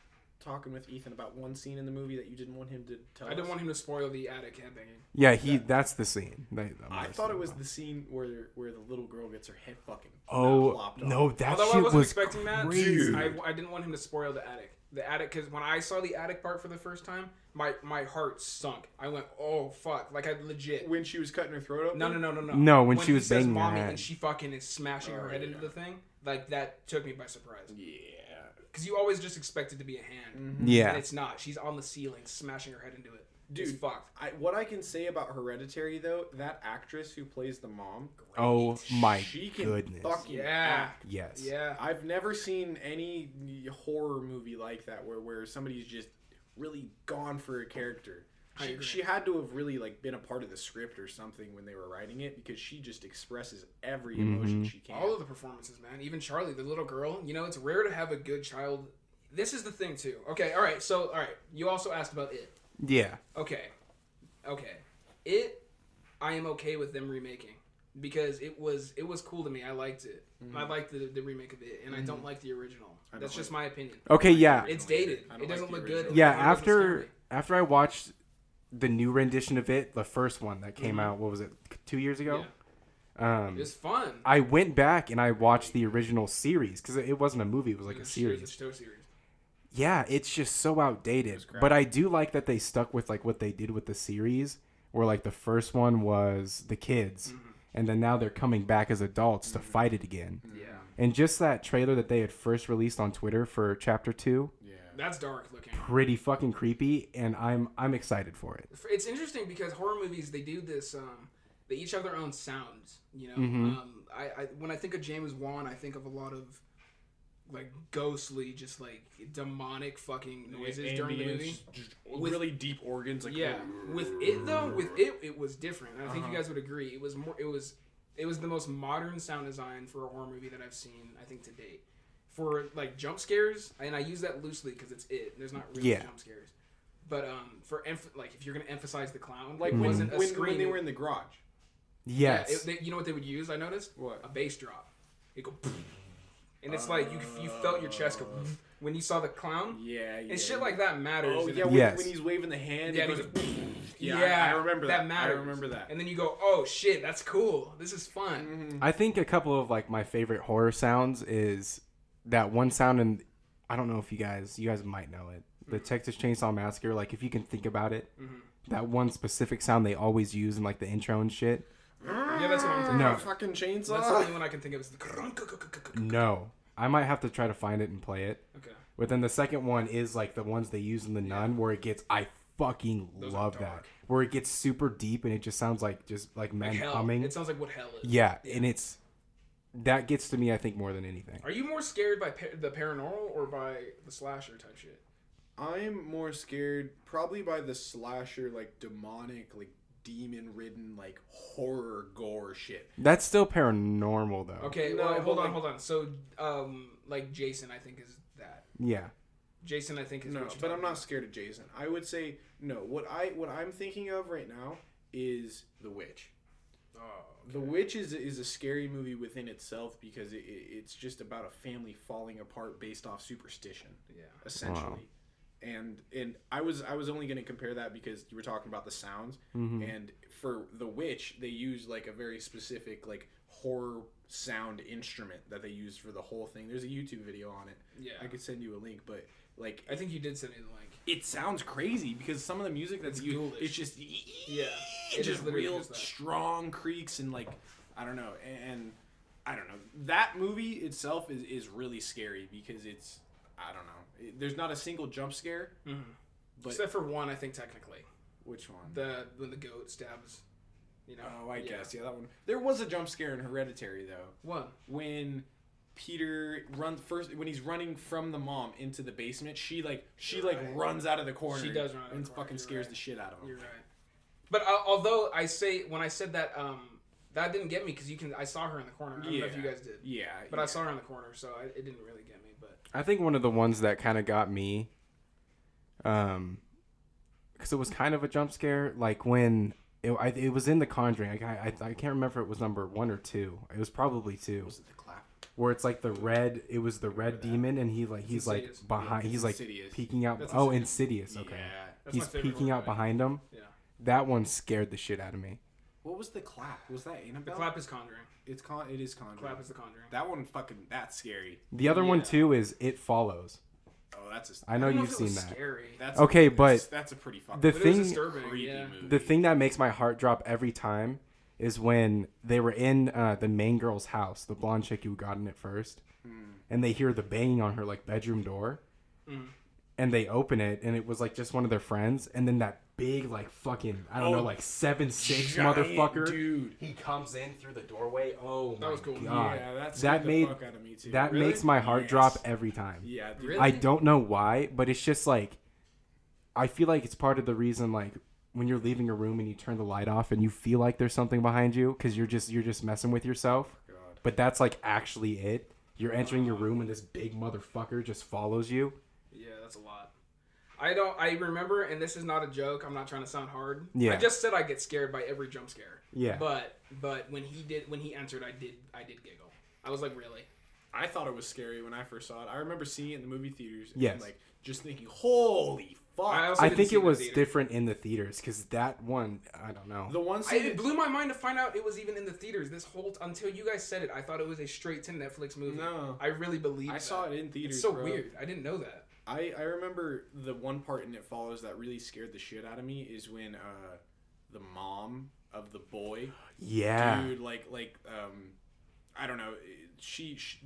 talking with Ethan about one scene in the movie that you didn't want him to tell I didn't us? want him to spoil the attic headbanging. Yeah, that's the scene. I thought it was the scene where the little girl gets her head fucking Oh plopped off. no, that Although I shit wasn't was expecting that, crazy. I didn't want him to spoil the attic. The attic, because when I saw the attic part for the first time, my heart sunk. I went, oh fuck, like I legit. When she was cutting her throat open? No. No, when she he was says banging her mommy head. and she fucking is smashing her head into the thing, like that took me by surprise. Yeah. Because you always just expect it to be a hand. Yeah. And it's not. She's on the ceiling, smashing her head into it. Dude, It's fucked. what I can say about Hereditary, though, that actress who plays the mom, Oh my she can goodness. fucking Yeah. act. Yes. Yeah. I've never seen any horror movie like that where somebody's just really gone for a character. I agree. She had to have really like been a part of the script or something when they were writing it, because she just expresses every emotion she can. All of the performances, man. Even Charlie, the little girl. You know, it's rare to have a good child. This is the thing, too. Okay, all right. So, all right. You also asked about It. Yeah. Okay. It, I am okay with them remaking. Because it was cool to me. I liked it. I liked the remake of It. And I don't like the original. That's just my opinion. Okay, yeah. It's dated. I don't It doesn't like the look good. original. Yeah, It doesn't scare me. after I watched the new rendition of it, the first one that came out, what was it, 2 years ago? It was fun. I went back and I watched the original series because it wasn't a movie; it was like a It was series. a show series. Yeah, it's just so outdated. crap. But I do like that they stuck with like what they did with the series, where like the first one was the kids, and then now they're coming back as adults to fight it again. Yeah. And just that trailer that they had first released on Twitter for Chapter 2, Yeah. That's dark looking. pretty fucking creepy, and I'm excited for it. It's interesting because horror movies, they do this, they each have their own sounds, you know? Mhm. I when I think of James Wan, I think of a lot of, like, ghostly, just, like, demonic fucking noises during the movie. Just With- really deep organs. Like, Yeah. With it, though, it was different. And I think you guys would agree. It was the most modern sound design for a horror movie that I've seen, I think, to date. For, like, jump scares, and I use that loosely because it's it. There's not really jump scares. But like, if you're going to emphasize the clown, like it when, wasn't a when scream. they were in the garage. Yes. You know what they would use, I noticed? What? A bass drop. It go... And it's like, you felt your chest go... When you saw the clown. Yeah. And shit like that matters. Oh, in yeah, it. when, Yes. when he's waving the hand. Yeah, it and he goes, goes, yeah, I remember that. That matters. I remember that. And then you go, oh shit, that's cool. This is fun. Mm-hmm. I think a couple of like my favorite horror sounds is that one sound, and I don't know if you guys might know it. The Texas Chainsaw Massacre, like if you can think about it, that one specific sound they always use in like the intro and shit. Yeah, that's what I'm thinking. No. Fucking chainsaw. That's the only one I can think of is the... No, I might have to try to find it and play it. Okay. But then the second one is like the ones they use in The Nun, where it gets, I fucking Those are love that, dark. where it gets super deep and it just sounds like men Like hell. humming. It sounds like what hell is. Yeah, and that gets to me, I think, more than anything. Are you more scared by the paranormal or by the slasher type shit? I'm more scared probably by the slasher, like demonic, like demon-ridden, like horror gore shit. That's still paranormal though. Okay, No, well, but hold on. So, like Jason, I think is that. Yeah. Jason, I think is No, what you're but I'm talking not about. scared of Jason. I would say no. What I'm thinking of right now is The Witch. Oh, The Witch is a scary movie within itself because it's just about a family falling apart based off superstition, yeah. essentially. Wow. And I was only going to compare that because you were talking about the sounds, and for The Witch they use like a very specific like horror sound instrument that they use for the whole thing. There's a YouTube video on it. Yeah. I could send you a link, but like I think you did send me the link. it sounds crazy because some of the music that's It's used, ghoulish. it's just Yeah, it just is literally real just that. strong creaks and like I don't know, and I don't know, that movie itself is really scary because it's I don't know, there's not a single jump scare, but Except for one, I think technically. which one? When the goat stabs, you know. Oh, I guess that one. There was a jump scare in Hereditary though. What? When Peter when he's running from the mom into the basement, she Right. runs out of the corner. She does run out of and the corner, fucking you're scares right. the shit out of him. You're right. But although when I said that, that didn't get me because I saw her in the corner. I don't know if you guys did. Yeah, But I saw her in the corner, so it didn't really get me. But I think one of the ones that kind of got me, because it was kind of a jump scare, like when it was in The Conjuring. I can't remember if it was number 1 or 2. It was probably 2. Was it the clap? where it's like the red. It was the red demon, and he's Insidious. like behind. Yeah, He's like Insidious. peeking out. That's Oh, Insidious. Insidious. Okay. Yeah. That's my He's favorite peeking horror out movie. behind him. Yeah. That one scared the shit out of me. What was the clap? Was that The Annabelle? clap is Conjuring. It is Conjuring. Clap is the Conjuring. That one fucking that's scary. The other one Yeah. too is It Follows. Oh, that's a. I know don't you've if it seen was that. Scary. That's Okay, that's a pretty fucking The But it was thing, disturbing. creepy Yeah. movie. the thing that makes my heart drop every time is when they were in the main girl's house, the blonde chick who got in it first, and they hear the banging on her like bedroom door, and they open it, and it was like just one of their friends, and then that big like fucking I don't know like 7'6" Giant motherfucker, dude. he comes in through the doorway. Oh my was cool. god, Yeah, that that scared made the fuck out of me too. that Really? makes my heart Yes. drop every time. Yeah, dude. Really? I don't know why, but it's just like I feel like it's part of the reason like when you're leaving a room and you turn the light off and you feel like there's something behind you because you're just messing with yourself. God. But that's like actually it. You're entering your room and this big motherfucker just follows you. Yeah, that's a lot. I remember, and this is not a joke. I'm not trying to sound hard. Yeah. I just said I get scared by every jump scare. Yeah. But when he answered, I did giggle. I was like, really? I thought it was scary when I first saw it. I remember seeing it in the movie theaters. And Yes. like just thinking, holy fuck. also I didn't think see it in the was theater. different in the theaters because that one, I don't know. The one scene. It blew my mind to find out it was even in the theaters. This whole until you guys said it, I thought it was a straight to Netflix movie. No. I really believed. I saw it in theaters. It's so bro. weird. I didn't know that. I remember the one part in It Follows that really scared the shit out of me is when the mom of the boy, Yeah. dude, like I don't know,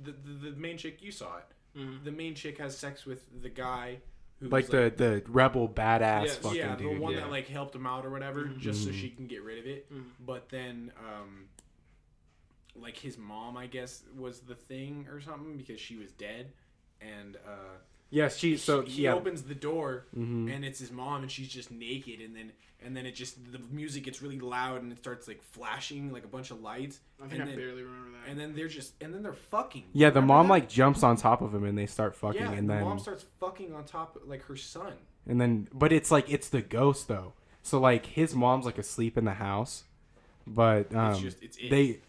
the main chick, you saw it. Mhm. The main chick has sex with the guy who's Like the rebel badass Yes. fucking yeah, the dude. one yeah. that like helped him out or whatever, Mhm. just so Mhm. she can get rid of it. Mhm. But then like his mom, I guess, was the thing or something because she was dead, and Yeah, he opens the door Mhm. and it's his mom and she's just naked, and then it just the music gets really loud and it starts like flashing like a bunch of lights. I think and I then, barely remember that. and then they're fucking. Yeah, the Remember mom that? like jumps on top of him and they start fucking, yeah, and the then mom starts fucking on top of, like her son. but it's like it's the ghost though. So like his mom's like asleep in the house, but It's it. they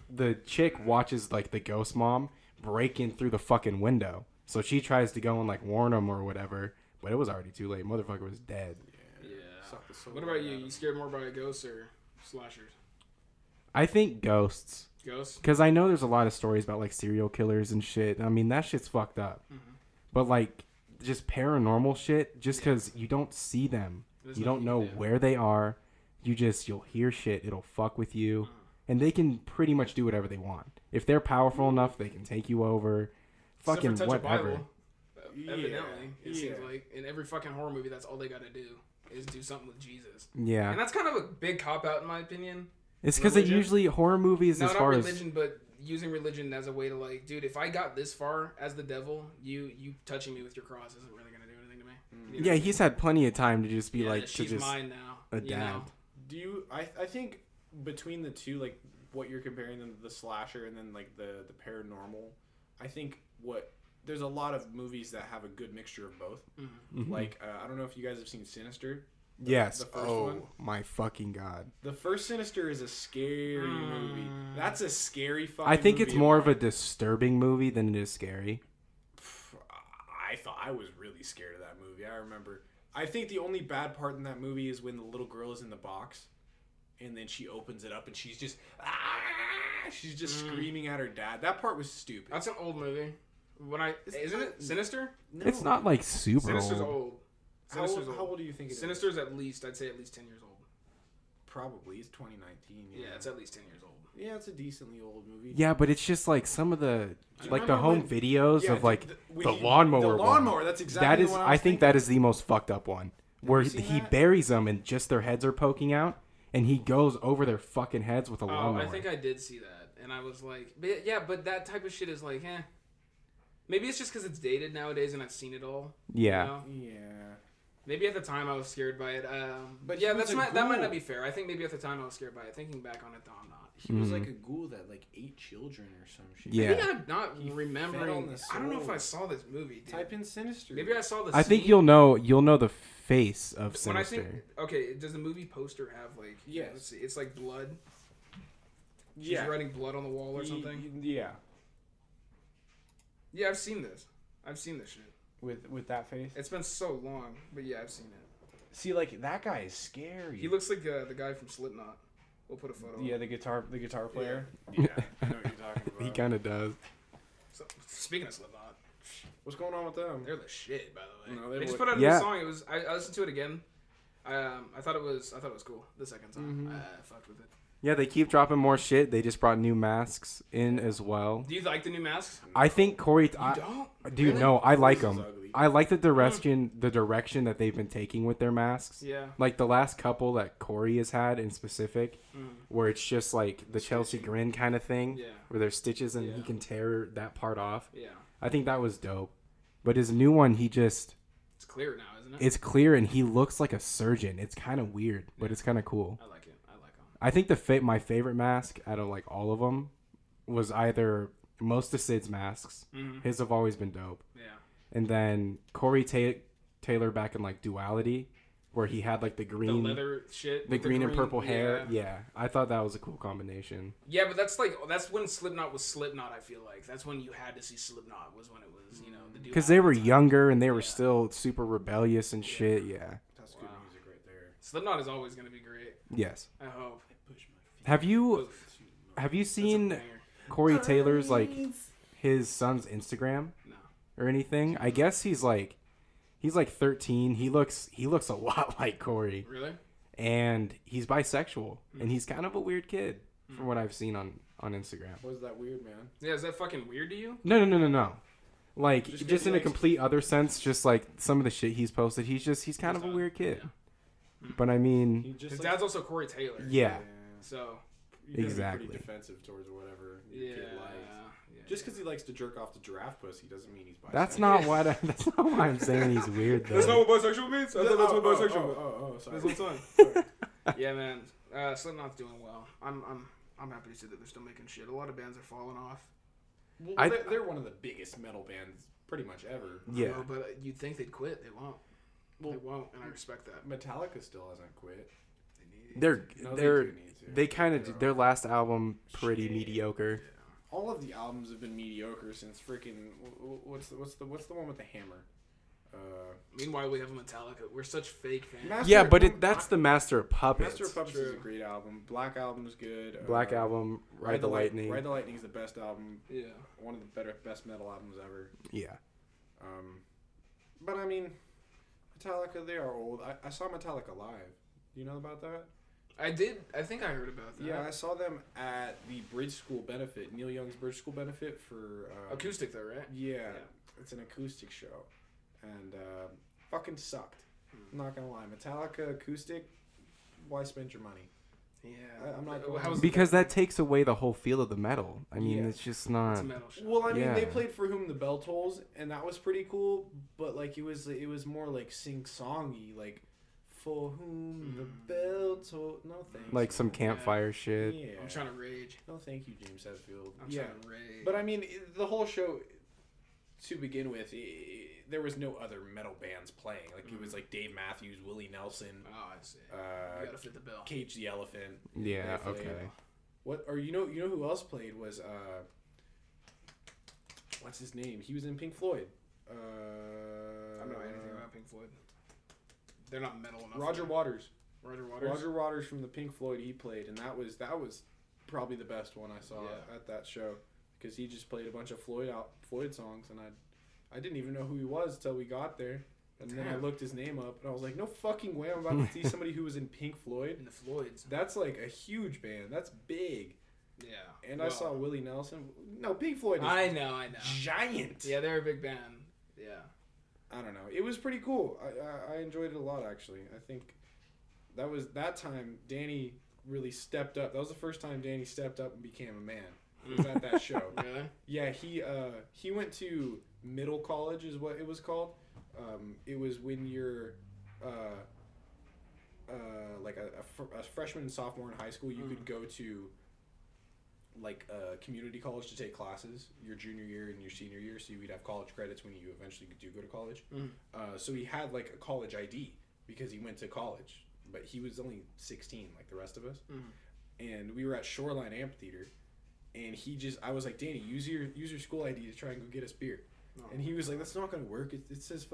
the chick watches like the ghost mom break in through the fucking window. So she tries to go and like warn him or whatever, but it was already too late. Motherfucker was dead. Yeah. Suck the soul What about out you? of You him. scared more by ghosts or slashers? I think ghosts, Ghosts. because I know there's a lot of stories about like serial killers and shit. I mean that shit's fucked up. But like just paranormal shit, just because you don't see them, There's you nothing don't know you can do. where they are. You'll hear shit. It'll fuck with you, and they can pretty much do whatever they want. If they're powerful enough, they can take you over. Except for Fucking touch a whatever. Bible. Evidently, it seems yeah. like in every fucking horror movie, that's all they gotta do is do something with Jesus, and Yeah, that's kind of a big cop out in my opinion. it's because it religion? usually horror movies No, as not far religion, but using religion as a way to like, dude, if I got this far as the devil, you touching me with your cross isn't really gonna do anything to me. You know? Yeah, he's had plenty of time to just be Yeah, like to she's just mine now. adapt. You know? Do you? I think between the two, like what you're comparing them to, the slasher and then like the paranormal, I think there's a lot of movies that have a good mixture of both. Mhm. Like I don't know if you guys have seen Sinister. Yes. the first Oh one? my fucking god. The first Sinister is a scary movie. That's a scary fucking. I think movie it's more of a alone. disturbing movie than it is scary. I thought I was really scared of that movie. I remember. I think the only bad part in that movie is when the little girl is in the box, and then she opens it up and she's just she's just screaming at her dad. That part was stupid. That's an old movie. Isn't it Sinister? No. It's not like super Sinister's old. old. How Sinister's old, how old do you think it is? Sinister's at least, I'd say at least 10 years old. Probably. It's 2019. Yeah, it's at least 10 years old. Yeah, it's a decently old movie. Yeah, but it's just like some of the like the remember home when- videos Yeah, of like when the he- lawnmower. The one. lawnmower. That's exactly That is, the one I was think thinking. that is the most fucked up one, where you seen he that? buries them and just their heads are poking out, and he goes over their fucking heads with a Oh, lawnmower. I think I did see that. And I was like, but that type of shit is like, eh. Maybe it's just because it's dated nowadays and I've seen it all. Yeah. You know? Yeah. Maybe at the time I was scared by it. But yeah, he was a that might ghoul. not be fair. I think maybe at the time I was scared by it. Thinking back on it, though, I'm not. He was like a ghoul that like ate children or some shit. Yeah. Maybe I'm not He fed remembering. on the I don't know if I soul. saw this movie, dude. Type in Sinister. Maybe I saw the I think scene. you'll know the face of When I Sinister. think, okay, does the movie poster have like? Yes. Let's see. It's like blood. She's Yeah. writing blood on the wall or something. Yeah. Yeah, I've seen this. I've seen this shit. with that face. It's been so long, but yeah, I've seen it. See, like that guy is scary. He looks like the guy from Slipknot. We'll put a photo. Yeah, the guitar player. Yeah, I know what you're talking about. He kind of does. So, speaking of Slipknot, What's going on with them? they're the shit, by the way. No, they they just would- put out a Yeah. new song. It was I listened to it again. I thought it was cool the second time. Mhm. I fucked with it. Yeah, they keep dropping more shit. They just brought new masks in as well. Do you like the new masks? I think Corey. You don't? Dude, Really? no, I like This is them. ugly. I like the direction that they've been taking with their masks. Yeah. Like the last couple that Corey has had in specific, where it's just like the Chelsea grin kind of thing, Yeah. where there's stitches and he Yeah. can tear that part off. Yeah. I think that was dope. But his new one, it's clear now, isn't it? it's clear and he looks like a surgeon. It's kind of weird, but it's kind of cool. I like it. I like them. I think my favorite mask out of like all of them was either most of Sid's masks. Mm-hmm. His have always been dope. Yeah. And then Corey Taylor back in like Duality, where he had like the The green, leather shit. the with green and purple hair. Yeah. Yeah, I thought that was a cool combination. Yeah, but that's when Slipknot was Slipknot. I feel like that's when you had to see Slipknot was when it was the Because they were Duality time. younger and they were Yeah. still super rebellious and shit. Yeah. That's Wow. good music right there. Slipknot is always gonna be great. Yes. I hope. Have you Oof. That's a seen banger. Corey Taylor's like his son's Instagram No. or anything? I guess he's like 13. He looks a lot like Corey, Really? and he's bisexual, and he's kind of a weird kid from what I've seen on Instagram. Was that weird, man? Yeah, is that fucking weird to you? No. Like Just just, get in a likes. complete other sense, just like some of the shit he's posted, he's kind of a weird kid. But I mean, He just His like, dad's also Corey Taylor. yeah. So. you gotta be Exactly. Pretty defensive towards whatever your Yeah. kid likes. Just because he likes to jerk off to giraffe pussy doesn't mean he's bisexual. That's not that's not why I'm saying he's weird though. That's not what bisexual means. I thought that's what bisexual means. Oh, sorry. This whole time. Yeah, man. Slipknot's doing well. I'm happy to see that they're still making shit. A lot of bands are falling off. Well, they're one of the biggest metal bands pretty much ever. Yeah. No, but you'd think they'd quit. They won't. Well, They won't, and I respect that. Metallica still hasn't quit. They're No, they're do need to. they kind of their last album pretty mediocre. All of the albums have been mediocre since freaking what's the one with the hammer? Meanwhile, we have a Metallica. We're such fake fans. Master- Yeah, but that's the Master of Puppets. Master of Puppets is a True. great album. Black Album's good. Black Album, Ride the Lightning. Ride the Lightning is the best album. Yeah. One of the best metal albums ever. Yeah. But I mean, Metallica, they are old. I saw Metallica live. Do you know about that? I did. I think I heard about that. Yeah, I saw them at the Bridge School benefit, Neil Young's Bridge School benefit for Acoustic though, right? Yeah, it's an acoustic show, and fucking sucked. I'm not gonna lie, Metallica acoustic. Why spend your money? Yeah. I'm not How going- was Because that takes away the whole feel of the metal. I mean, Yeah. it's just it's not. a metal show. Well, I mean, they Yeah. played For Whom the Bell Tolls, and that was pretty cool. But like, it was more like sing-songy, like For Whom the Bell Tolls. No thanks. Like some campfire shit. Yeah. I'm trying to rage. No, thank you, James Hetfield. I'm Yeah, trying to rage. but I mean, the whole show. To begin with, there was no other metal bands playing. Like it was like Dave Matthews, Willie Nelson, Oh, I see. You gotta fit the bill. Cage the Elephant. Yeah. They played. Okay. What or you know who else played was what's his name? He was in Pink Floyd. I don't know anything about Pink Floyd. They're not metal enough. Roger Waters. Roger Waters. Roger Waters from the Pink Floyd. He played, and that was probably the best one I saw Yeah. at that show because he just played a bunch of Floyd songs, and I didn't even know who he was till we got there. And then I Damn. looked his name up, and I was like, no fucking way I'm about to see somebody who was in Pink Floyd. And the Floyds. That's like a huge band. That's big. Yeah. And I Well, saw Willie Nelson. No, Pink Floyd is I know. giant. Yeah, they're a big band. Yeah. I don't know. It was pretty cool. I enjoyed it a lot, actually. I think that time Danny really stepped up. That was the first time Danny stepped up and became a man. It was at that show. Really? Yeah, he went to middle college is what it was called. It was when you're like a freshman and sophomore in high school, you could go to like a community college to take classes your junior year and your senior year, so you'd have college credits when you eventually do go to college. So he had like a college ID because he went to college, but he was only 16 like the rest of us. And we were at Shoreline Amphitheater, and I was like, Danny, use your school ID to try and go get us beer. Oh, And he was like, that's not gonna work. It says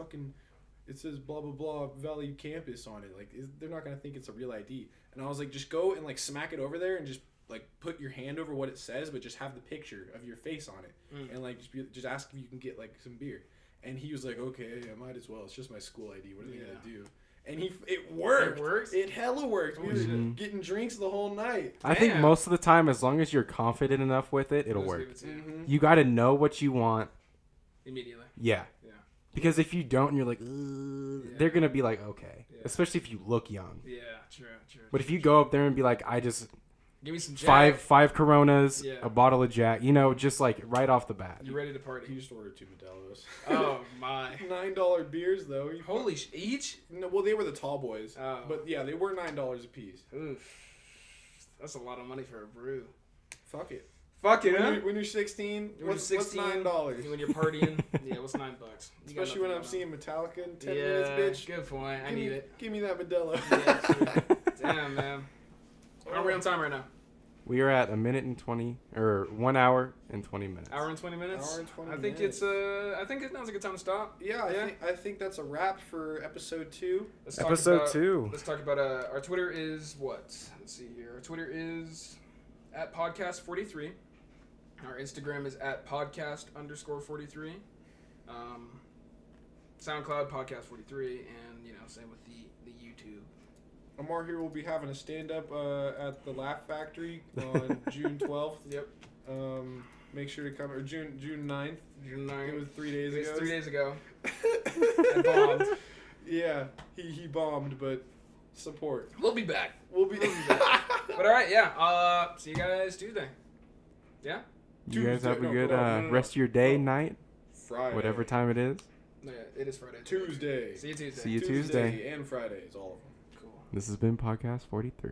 blah blah blah Valley Campus on it. Like they're not gonna think it's a real ID. And I was like, just go and like smack it over there and just like put your hand over what it says, but just have the picture of your face on it, and like just ask if you can get like some beer. And he was like, okay, I might as well. It's just my school ID. What are they gonna do? And it worked. It works? It hella worked. We were shit. getting drinks the whole night. I think Damn. most of the time, as long as you're confident enough with it, it'll Just work. give it to you. Mm-hmm. You got to know what you want. Immediately. Yeah. Yeah. Because if you don't, and you're like, ugh, they're gonna be like, okay. Yeah. Especially if you look young. Yeah, true. But if you go up there and be like, I just Give me some Jack. five Coronas, Yeah. a bottle of Jack, just like right off the bat. You ready to He party? just ordered 2 Modelo's. Oh, my. $9 beers though. Holy each? No, well, they were the tall boys. Oh. But yeah, they were $9 a piece. Oof. That's a lot of money for a brew. Fuck it. Fuck it, When huh? you're 16, When what's you're 16, $9? When you're partying, yeah, what's $9? You got Especially when nothing I'm going seeing Metallica in on. 10 Yeah, minutes, bitch. good point. I Give need me- it. Give me that Modelo. Yeah, true. Damn, man. How are we on time right now? We are at 1 minute and 20, or 1 hour and 20 minutes. Hour and 20 minutes. Hour and 20 I think minutes. I think now's a good time to stop. Yeah, I think that's a wrap for episode 2. Let's talk Episode about, 2. Let's talk about our Twitter is what? Let's see here. Our Twitter is at podcast43. Our Instagram is at podcast_43. SoundCloud podcast43, and same with the YouTube. Amar here will be having a stand-up at the Laugh Factory on June 12th. Yep. Make sure to come, or June 9th. June 9th. It was 3 days It was ago. 3 days ago. I bombed. Yeah, he bombed, but support. We'll be back. We'll be But all right, yeah. See you guys Tuesday. Yeah. You guys have a Tuesday- good no. rest of your day, night, Friday. whatever time it is. No, yeah, it is Friday. Tuesday. See you Tuesday. See you Tuesday. And Fridays, all of them. Cool. This has been Podcast 43.